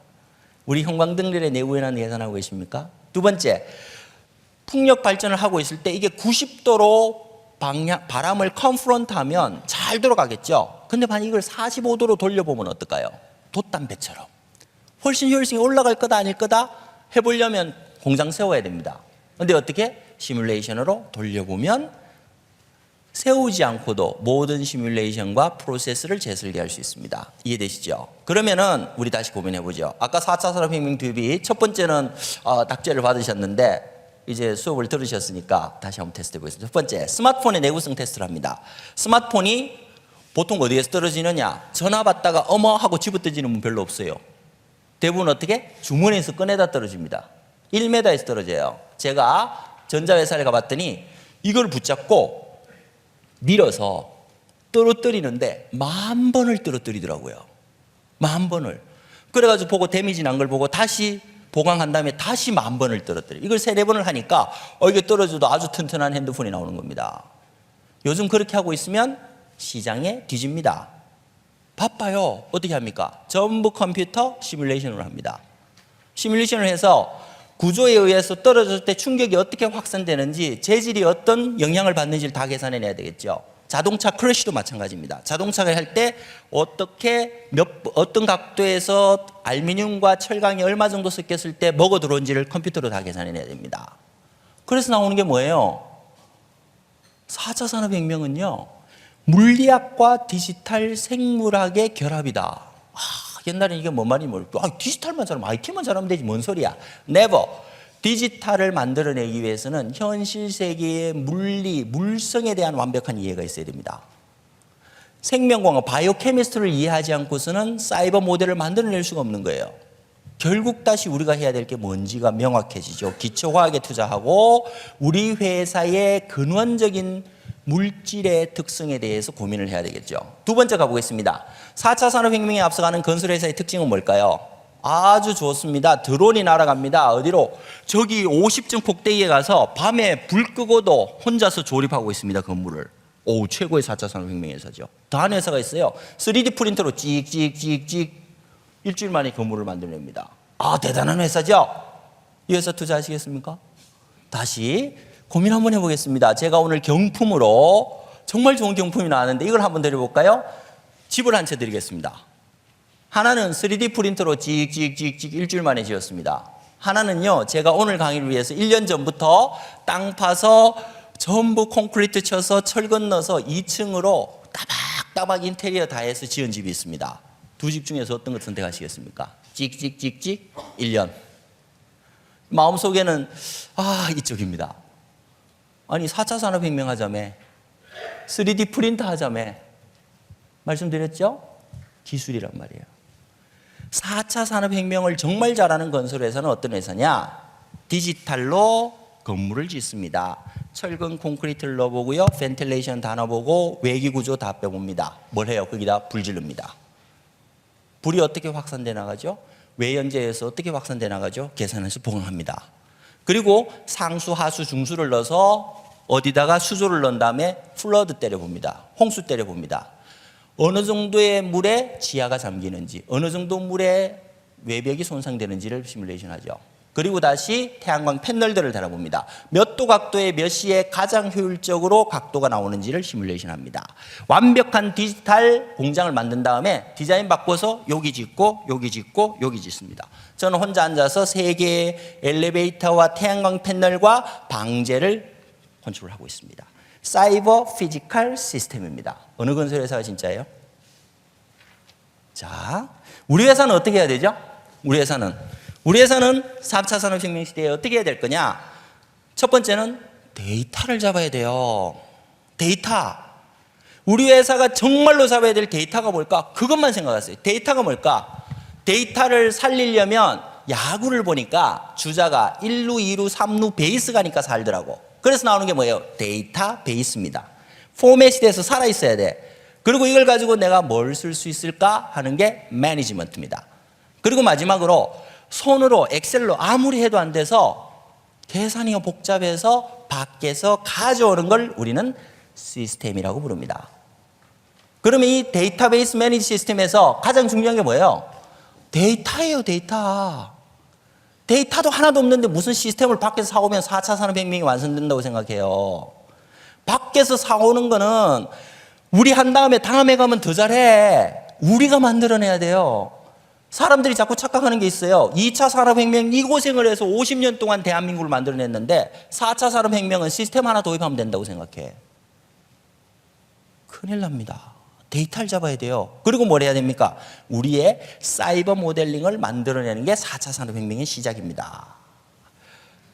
우리 형광등들의 내구연한 계산하고 계십니까? 두 번째, 풍력 발전을 하고 있을 때 이게 90도로 바람을 컨프런트하면 잘 돌아가겠죠. 근데 만약 이걸 45도로 돌려보면 어떨까요? 돛담배처럼 훨씬 효율성이 올라갈 거다 아닐 거다 해보려면 공장 세워야 됩니다. 근데 어떻게? 시뮬레이션으로 돌려보면 세우지 않고도 모든 시뮬레이션과 프로세스를 재설계할 수 있습니다. 이해되시죠? 그러면은 우리 다시 고민해보죠. 아까 4차 산업혁명 대비 첫 번째는 낙제를 받으셨는데 이제 수업을 들으셨으니까 다시 한번 테스트 해보겠습니다. 첫 번째, 스마트폰의 내구성 테스트를 합니다. 스마트폰이 보통 어디에서 떨어지느냐? 전화 받다가 어머 하고 집어던지는 분 별로 없어요. 대부분 어떻게? 주머니에서 꺼내다 떨어집니다. 1m에서 떨어져요. 제가 전자회사를 가봤더니 이걸 붙잡고 밀어서 떨어뜨리는데 10,000번을 떨어뜨리더라고요. 10,000번을. 그래가지고 보고 데미지 난 걸 보고 다시 보강한 다음에 다시 10,000번을 떨어뜨려요. 이걸 3-4번을 하니까 이게 떨어져도 아주 튼튼한 핸드폰이 나오는 겁니다. 요즘 그렇게 하고 있으면 시장에 뒤집니다. 바빠요. 어떻게 합니까? 전부 컴퓨터 시뮬레이션으로 합니다. 시뮬레이션을 해서 구조에 의해서 떨어졌을 때 충격이 어떻게 확산되는지, 재질이 어떤 영향을 받는지를 다 계산해내야 되겠죠. 자동차 크래시도 마찬가지입니다. 자동차가 할 때 어떻게 어떤 각도에서 알루미늄과 철강이 얼마 정도 섞였을 때 뭐가 들어온지를 컴퓨터로 다 계산해내야 됩니다. 그래서 나오는 게 뭐예요? 4차 산업혁명은요, 물리학과 디지털 생물학의 결합이다. 옛날에 이게 뭔 말이 디지털만 잘하면 IT만 잘하면 되지 뭔 소리야. Never. 디지털을 만들어내기 위해서는 현실 세계의 물리, 물성에 대한 완벽한 이해가 있어야 됩니다. 생명공학, 바이오케미스트리를 이해하지 않고서는 사이버 모델을 만들어낼 수가 없는 거예요. 결국 다시 우리가 해야 될 게 뭔지가 명확해지죠. 기초과학에 투자하고 우리 회사의 근원적인 물질의 특성에 대해서 고민을 해야 되겠죠. 두 번째 가보겠습니다. 4차 산업혁명에 앞서가는 건설회사의 특징은 뭘까요? 아주 좋습니다. 드론이 날아갑니다. 어디로? 저기 50층 꼭대기에 가서 밤에 불 끄고도 혼자서 조립하고 있습니다. 건물을. 오, 최고의 4차 산업혁명 회사죠. 다른 회사가 있어요. 3D 프린터로 찍찍찍찍 일주일 만에 건물을 만들어냅니다. 아, 대단한 회사죠? 이 회사 투자하시겠습니까? 다시 고민 한번 해보겠습니다. 제가 오늘 경품으로 정말 좋은 경품이 나왔는데 이걸 한번 드려볼까요? 집을 한 채 드리겠습니다. 하나는 3D 프린터로 찍찍찍찍 일주일 만에 지었습니다. 하나는요, 제가 오늘 강의를 위해서 1년 전부터 땅 파서 전부 콘크리트 쳐서 철 건너서 2층으로 따박따박 인테리어 다 해서 지은 집이 있습니다. 두 집 중에서 어떤 것 선택하시겠습니까? 찍찍찍찍 1년. 마음속에는 이쪽입니다. 아니 4차 산업혁명 하자며 3D 프린터 하자며 말씀드렸죠? 기술이란 말이에요. 4차 산업혁명을 정말 잘하는 건설회사는 어떤 회사냐? 디지털로 건물을 짓습니다. 철근 콘크리트를 넣어보고요. 벤틸레이션 다 넣어보고 외기구조 다 빼봅니다. 뭘 해요? 거기다 불 지릅니다. 불이 어떻게 확산돼 나가죠? 외연제에서 어떻게 확산돼 나가죠? 계산해서 보강합니다. 그리고 상수, 하수, 중수를 넣어서 어디다가 수조를 넣은 다음에 플러드 때려봅니다. 홍수 때려봅니다. 어느 정도의 물에 지하가 잠기는지, 어느 정도 물에 외벽이 손상되는지를 시뮬레이션 하죠. 그리고 다시 태양광 패널들을 달아봅니다. 몇 도 각도에 몇 시에 가장 효율적으로 각도가 나오는지를 시뮬레이션 합니다. 완벽한 디지털 공장을 만든 다음에 디자인 바꿔서 여기 짓고 여기 짓고 여기 짓습니다. 저는 혼자 앉아서 3개의 엘리베이터와 태양광 패널과 방제를 컨트롤하고 있습니다. 사이버 피지컬 시스템입니다. 어느 건설회사가 진짜예요? 자, 우리 회사는 어떻게 해야 되죠? 우리 회사는 4차 산업혁명 시대에 어떻게 해야 될 거냐? 첫 번째는 데이터를 잡아야 돼요. 데이터. 우리 회사가 정말로 잡아야 될 데이터가 뭘까? 그것만 생각하세요. 데이터가 뭘까? 데이터를 살리려면 야구를 보니까 주자가 1루, 2루, 3루 베이스 가니까 살더라고. 그래서 나오는 게 뭐예요? 데이터 베이스입니다. 포맷이 돼서 살아있어야 돼. 그리고 이걸 가지고 내가 뭘 쓸 수 있을까 하는 게 매니지먼트입니다. 그리고 마지막으로 손으로 엑셀로 아무리 해도 안 돼서 계산이 복잡해서 밖에서 가져오는 걸 우리는 시스템이라고 부릅니다. 그러면 이 데이터베이스 매니지 시스템에서 가장 중요한 게 뭐예요? 데이터예요, 데이터. 데이터도 하나도 없는데 무슨 시스템을 밖에서 사오면 4차 산업혁명이 완성된다고 생각해요. 밖에서 사오는 거는 우리 한 다음에 가면 더 잘해. 우리가 만들어내야 돼요. 사람들이 자꾸 착각하는 게 있어요. 2차 산업혁명 이 고생을 해서 50년 동안 대한민국을 만들어냈는데 4차 산업혁명은 시스템 하나 도입하면 된다고 생각해. 큰일 납니다. 데이터를 잡아야 돼요. 그리고 뭘 해야 됩니까? 우리의 사이버 모델링을 만들어내는 게 4차 산업혁명의 시작입니다.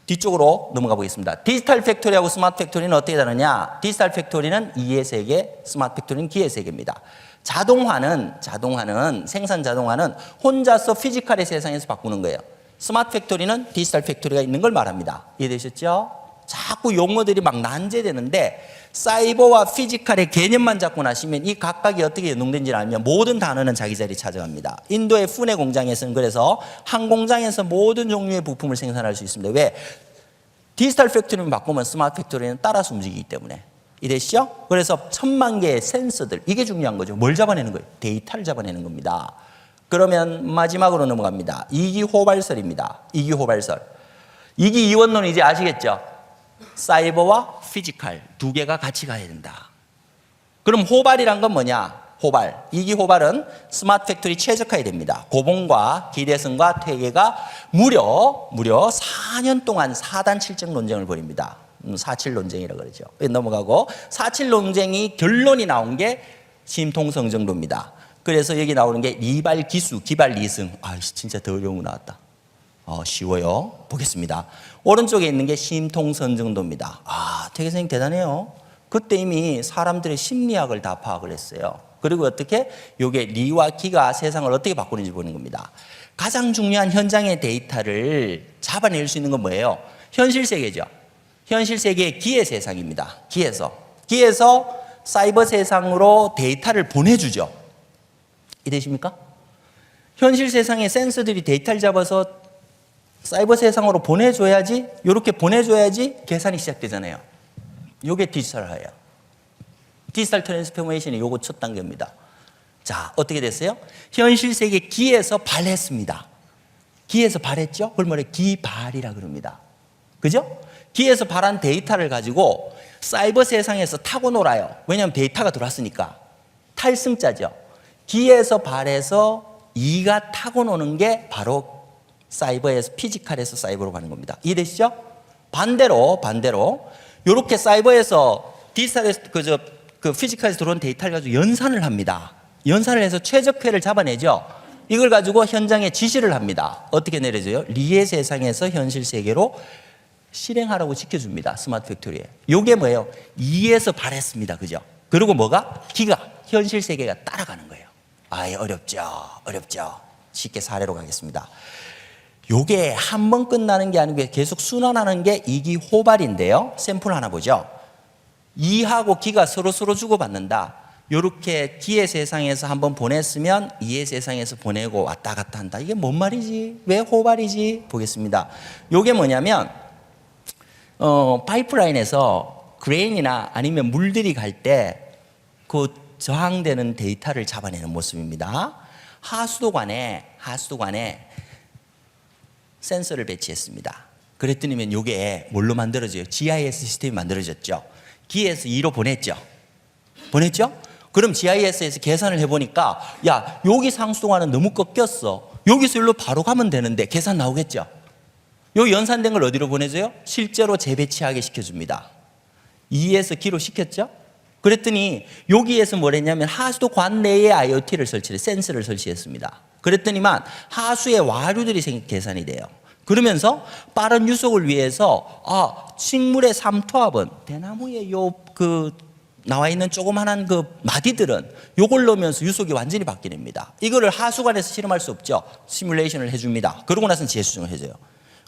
뒤쪽으로 넘어가 보겠습니다. 디지털 팩토리하고 스마트 팩토리는 어떻게 다르냐? 디지털 팩토리는 이의 세계, 스마트 팩토리는 기의 세계입니다. 자동화는 생산 자동화는 혼자서 피지컬의 세상에서 바꾸는 거예요. 스마트 팩토리는 디지털 팩토리가 있는 걸 말합니다. 이해되셨죠? 자꾸 용어들이 막 난제되는데 사이버와 피지컬의 개념만 잡고 나시면 이 각각이 어떻게 연동된지를 알면 모든 단어는 자기 자리 찾아갑니다. 인도의 푸네 공장에서는 그래서 한 공장에서 모든 종류의 부품을 생산할 수 있습니다. 왜? 디지털 팩토리만 바꾸면 스마트 팩토리는 따라서 움직이기 때문에. 이해되시죠? 그래서 1000만 개의 센서들, 이게 중요한 거죠. 뭘 잡아내는 거예요? 데이터를 잡아내는 겁니다. 그러면 마지막으로 넘어갑니다. 이기호발설입니다. 이기호발설. 이기이원론 이제 아시겠죠? 사이버와 피지컬 두 개가 같이 가야 된다. 그럼 호발이란 건 뭐냐? 호발. 이기호발은 스마트 팩토리 최적화해야 됩니다. 고봉과 기대성과 퇴계가 무려 4년 동안 4단 7정 논쟁을 벌입니다. 4.7 논쟁이라고 그러죠. 넘어가고 4.7 논쟁이 결론이 나온 게 심통성 정도입니다. 그래서 여기 나오는 게 리발 기수, 기발 리승. 진짜 더 어려운 거 나왔다. 쉬워요. 보겠습니다. 오른쪽에 있는 게 심통선 정도입니다. 아, 태계 선생님 대단해요. 그때 이미 사람들의 심리학을 다 파악을 했어요. 그리고 어떻게 요게 리와 기가 세상을 어떻게 바꾸는지 보는 겁니다. 가장 중요한 현장의 데이터를 잡아낼 수 있는 건 뭐예요? 현실 세계죠. 현실 세계의 기의 세상입니다. 기에서 사이버 세상으로 데이터를 보내주죠. 이해되십니까? 현실 세상의 센서들이 데이터를 잡아서 사이버 세상으로 보내줘야지, 이렇게 보내줘야지 계산이 시작되잖아요. 이게 디지털화예요. 디지털 트랜스포메이션이 요거 첫 단계입니다. 자, 어떻게 됐어요? 현실 세계 기에서 발했습니다. 기에서 발했죠? 그걸 뭐래? 기발이라 그럽니다. 그죠? 기에서 발한 데이터를 가지고 사이버 세상에서 타고 놀아요. 왜냐하면 데이터가 들어왔으니까. 탈승자죠. 기에서 발해서 이가 타고 노는 게 바로 사이버에서, 피지컬에서 사이버로 가는 겁니다. 이해되시죠? 반대로 이렇게 사이버에서 디지털에서 그 피지컬에서 들어온 데이터를 가지고 연산을 합니다. 연산을 해서 최적회를 잡아내죠. 이걸 가지고 현장에 지시를 합니다. 어떻게 내려져요? 리의 세상에서 현실 세계로 실행하라고 지켜줍니다. 스마트 팩토리에. 요게 뭐예요? 2에서 발했습니다. 그죠? 그리고 뭐가? 기가 현실 세계가 따라가는 거예요. 아예 어렵죠. 쉽게 사례로 가겠습니다. 요게 한 번 끝나는 게 아니고 계속 순환하는 게 이기 호발인데요. 샘플 하나 보죠. 2하고 기가 서로 주고받는다. 요렇게 기의 세상에서 한번 보냈으면 이의 세상에서 보내고 왔다 갔다 한다. 이게 뭔 말이지? 왜 호발이지? 보겠습니다. 요게 뭐냐면 파이프라인에서 그레인이나 아니면 물들이 갈 때 그 저항되는 데이터를 잡아내는 모습입니다. 하수도관에 센서를 배치했습니다. 그랬더니면 요게 뭘로 만들어져요? GIS 시스템이 만들어졌죠. 기에서 2로 보냈죠? 그럼 GIS에서 계산을 해보니까 야, 여기 상수도관은 너무 꺾였어. 여기서 일로 바로 가면 되는데 계산 나오겠죠? 요 연산된 걸 어디로 보내줘요? 실제로 재배치하게 시켜줍니다. 2에서 기로 시켰죠? 그랬더니 여기에서 뭘 했냐면 하수도관 내에 IoT를 센서를 설치했습니다. 그랬더니만 하수의 와류들이 계산이 돼요. 그러면서 빠른 유속을 위해서 식물의 삼투압은 대나무의 나와 있는 조그만한 그 마디들은 요걸 넣으면서 유속이 완전히 바뀌냅니다. 이거를 하수관에서 실험할 수 없죠. 시뮬레이션을 해줍니다. 그러고 나서는 재수정을 해줘요.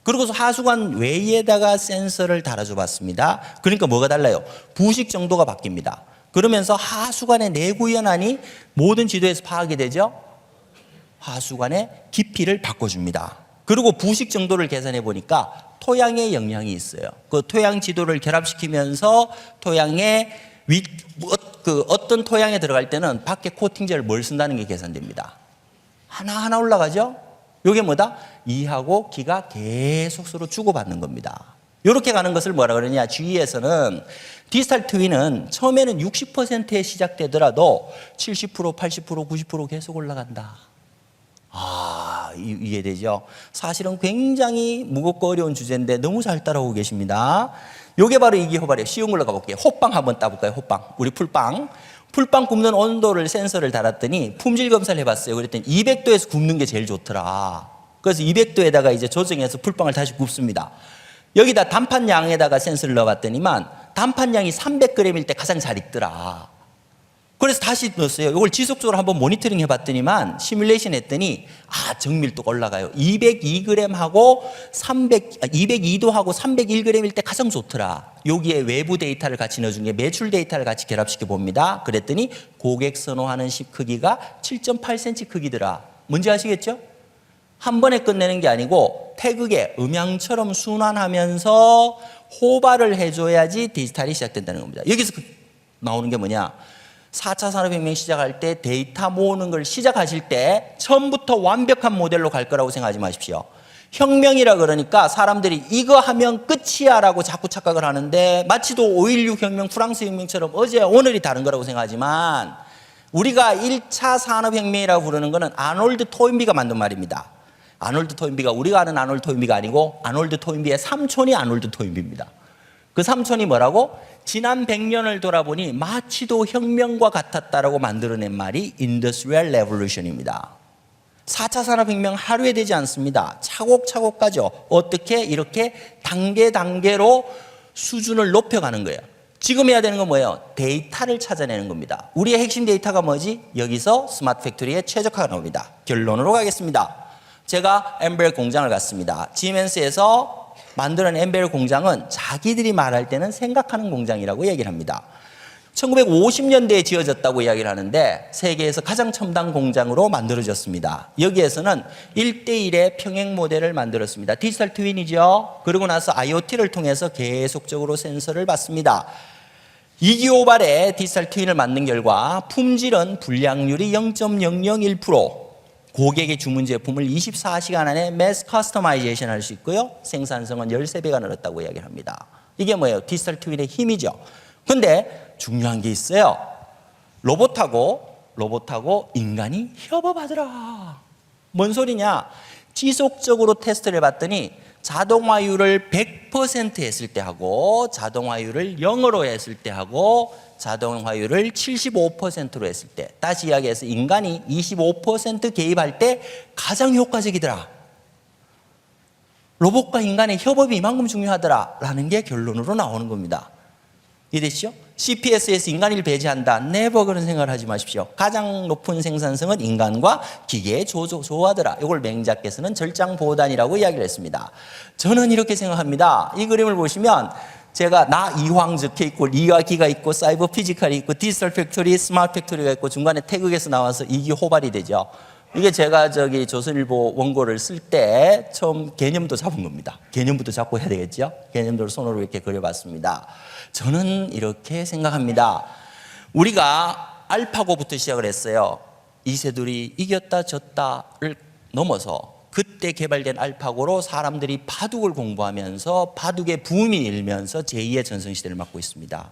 그러고서 하수관 외에다가 센서를 달아줘 봤습니다. 그러니까 뭐가 달라요? 부식 정도가 바뀝니다. 그러면서 하수관의 내구 연한이 모든 지도에서 파악이 되죠. 하수관의 깊이를 바꿔줍니다. 그리고 부식 정도를 계산해 보니까 토양에 영향이 있어요. 그 토양 지도를 결합시키면서 토양의 어떤 토양에 들어갈 때는 밖에 코팅제를 뭘 쓴다는 게 계산됩니다. 하나하나 올라가죠. 이게 뭐다? 2하고 기가 계속 서로 주고받는 겁니다. 이렇게 가는 것을 뭐라 그러냐? GE에서는 디지털 트윈은 처음에는 60%에 시작되더라도 70%, 80%, 90% 계속 올라간다. 이해되죠? 사실은 굉장히 무겁고 어려운 주제인데 너무 잘 따라오고 계십니다. 요게 바로 이기호발이에요. 쉬운 걸로 가볼게요. 호빵 한번 따볼까요? 호빵. 우리 풀빵 굽는 온도를 센서를 달았더니 품질 검사를 해봤어요. 그랬더니 200도에서 굽는 게 제일 좋더라. 그래서 200도에다가 이제 조정해서 풀빵을 다시 굽습니다. 여기다 단판양에다가 센서를 넣어봤더니만 단판양이 300g일 때 가장 잘 익더라. 그래서 다시 넣었어요. 이걸 지속적으로 한번 모니터링 해봤더니만 시뮬레이션 했더니 정밀도가 올라가요. 202g하고 202도하고 301g일 때 가장 좋더라. 여기에 외부 데이터를 같이 넣어준 게 매출 데이터를 같이 결합시켜 봅니다. 그랬더니 고객 선호하는 십 크기가 7.8cm 크기더라. 뭔지 아시겠죠? 한 번에 끝내는 게 아니고 태극에 음향처럼 순환하면서 호발을 해줘야지 디지털이 시작된다는 겁니다. 여기서 나오는 게 뭐냐? 4차 산업혁명 시작할 때 데이터 모으는 걸 시작하실 때 처음부터 완벽한 모델로 갈 거라고 생각하지 마십시오. 혁명이라 그러니까 사람들이 이거 하면 끝이야 라고 자꾸 착각을 하는데 마치도 5.16 혁명, 프랑스 혁명처럼 어제 오늘이 다른 거라고 생각하지만 우리가 1차 산업혁명이라고 부르는 거는 아놀드 토인비가 만든 말입니다. 아놀드 토인비가 우리가 아는 아놀드 토인비가 아니고 아놀드 토인비의 삼촌이 아놀드 토인비입니다. 그 삼촌이 뭐라고? 지난 100년을 돌아보니 마치도 혁명과 같았다라고 만들어낸 말이 Industrial Revolution입니다. 4차 산업혁명 하루에 되지 않습니다. 차곡차곡 가죠. 어떻게? 이렇게 단계로 수준을 높여가는 거예요. 지금 해야 되는 건 뭐예요? 데이터를 찾아내는 겁니다. 우리의 핵심 데이터가 뭐지? 여기서 스마트 팩토리의 최적화가 나옵니다. 결론으로 가겠습니다. 제가 엠벨 공장을 갔습니다. 지멘스에서 만드는 엠벨 공장은 자기들이 말할 때는 생각하는 공장이라고 얘기를 합니다. 1950년대에 지어졌다고 이야기를 하는데 세계에서 가장 첨단 공장으로 만들어졌습니다. 여기에서는 1대1의 평행 모델을 만들었습니다. 디지털 트윈이죠. 그러고 나서 IoT를 통해서 계속적으로 센서를 받습니다. 2기호발의 디지털 트윈을 만든 결과 품질은 불량률이 0.001%, 고객의 주문 제품을 24시간 안에 매스 커스터마이제이션 할 수 있고요. 생산성은 13배가 늘었다고 이야기를 합니다. 이게 뭐예요? 디지털 트윈의 힘이죠. 근데 중요한 게 있어요. 로봇하고 인간이 협업하더라. 뭔 소리냐? 지속적으로 테스트를 해봤더니 자동화율을 100% 했을 때 하고 자동화율을 0으로 했을 때 하고 자동화율을 75%로 했을 때, 다시 이야기해서 인간이 25% 개입할 때 가장 효과적이더라. 로봇과 인간의 협업이 이만큼 중요하더라라는 게 결론으로 나오는 겁니다. 이해되시죠? CPS에서 인간을 배제한다. never 그런 생각을 하지 마십시오. 가장 높은 생산성은 인간과 기계의 조화더라. 이걸 맹자께서는 절장보단이라고 이야기를 했습니다. 저는 이렇게 생각합니다. 이 그림을 보시면 제가 나 이황 적혀있고 리와 기가 있고 사이버 피지컬이 있고 디지털 팩토리, 스마트 팩토리가 있고 중간에 태극에서 나와서 이기 호발이 되죠. 이게 제가 조선일보 원고를 쓸 때 처음 개념도 잡은 겁니다. 개념부터 잡고 해야 되겠죠? 개념도를 손으로 이렇게 그려봤습니다. 저는 이렇게 생각합니다. 우리가 알파고부터 시작을 했어요. 이세돌이 이겼다 졌다를 넘어서 그때 개발된 알파고로 사람들이 바둑을 공부하면서 바둑의 붐이 일면서 제2의 전성시대를 맞고 있습니다.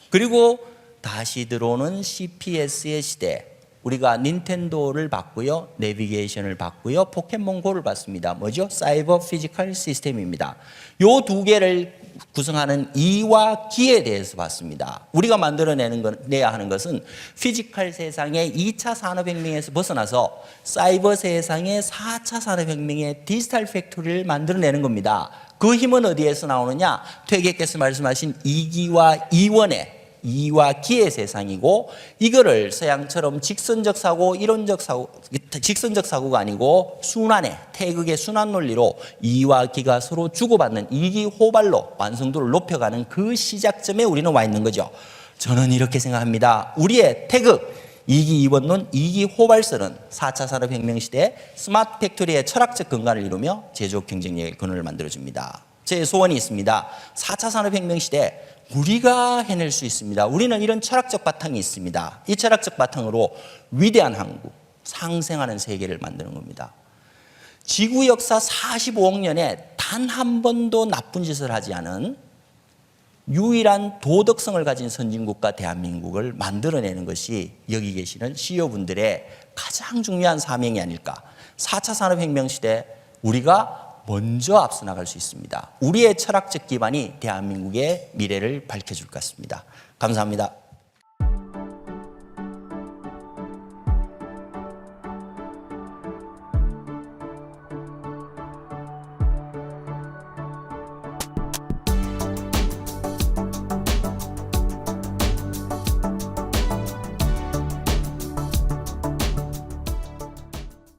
그리고 다시 들어오는 CPS의 시대. 우리가 닌텐도를 봤고요. 내비게이션을 봤고요. 포켓몬고를 봤습니다. 뭐죠? 사이버 피지컬 시스템입니다. 요 두 개를 구성하는 이와 기에 대해서 봤습니다. 우리가 만들어내야 하는 것은 피지컬 세상의 2차 산업혁명에서 벗어나서 사이버 세상의 4차 산업혁명의 디지털 팩토리를 만들어내는 겁니다. 그 힘은 어디에서 나오느냐? 퇴계께서 말씀하신 이기와 이원의 이와 기의 세상이고, 이거를 서양처럼 직선적 사고, 이론적 사고, 직선적 사고가 아니고 순환의 태극의 순환 논리로 이와 기가 서로 주고받는 이기호발로 완성도를 높여가는 그 시작점에 우리는 와 있는 거죠. 저는 이렇게 생각합니다. 우리의 태극, 이기이원론, 이기호발설은 4차 산업혁명 시대에 스마트 팩토리의 철학적 근간을 이루며 제조업 경쟁력의 근원을 만들어줍니다. 제 소원이 있습니다. 4차 산업혁명 시대 우리가 해낼 수 있습니다. 우리는 이런 철학적 바탕이 있습니다. 이 철학적 바탕으로 위대한 한국, 상생하는 세계를 만드는 겁니다. 지구 역사 45억 년에 단 한 번도 나쁜 짓을 하지 않은 유일한 도덕성을 가진 선진국가 대한민국을 만들어내는 것이 여기 계시는 CEO분들의 가장 중요한 사명이 아닐까. 4차 산업혁명 시대 우리가 먼저 앞서 나갈 수 있습니다. 우리의 철학적 기반이 대한민국의 미래를 밝혀줄 것 같습니다. 감사합니다.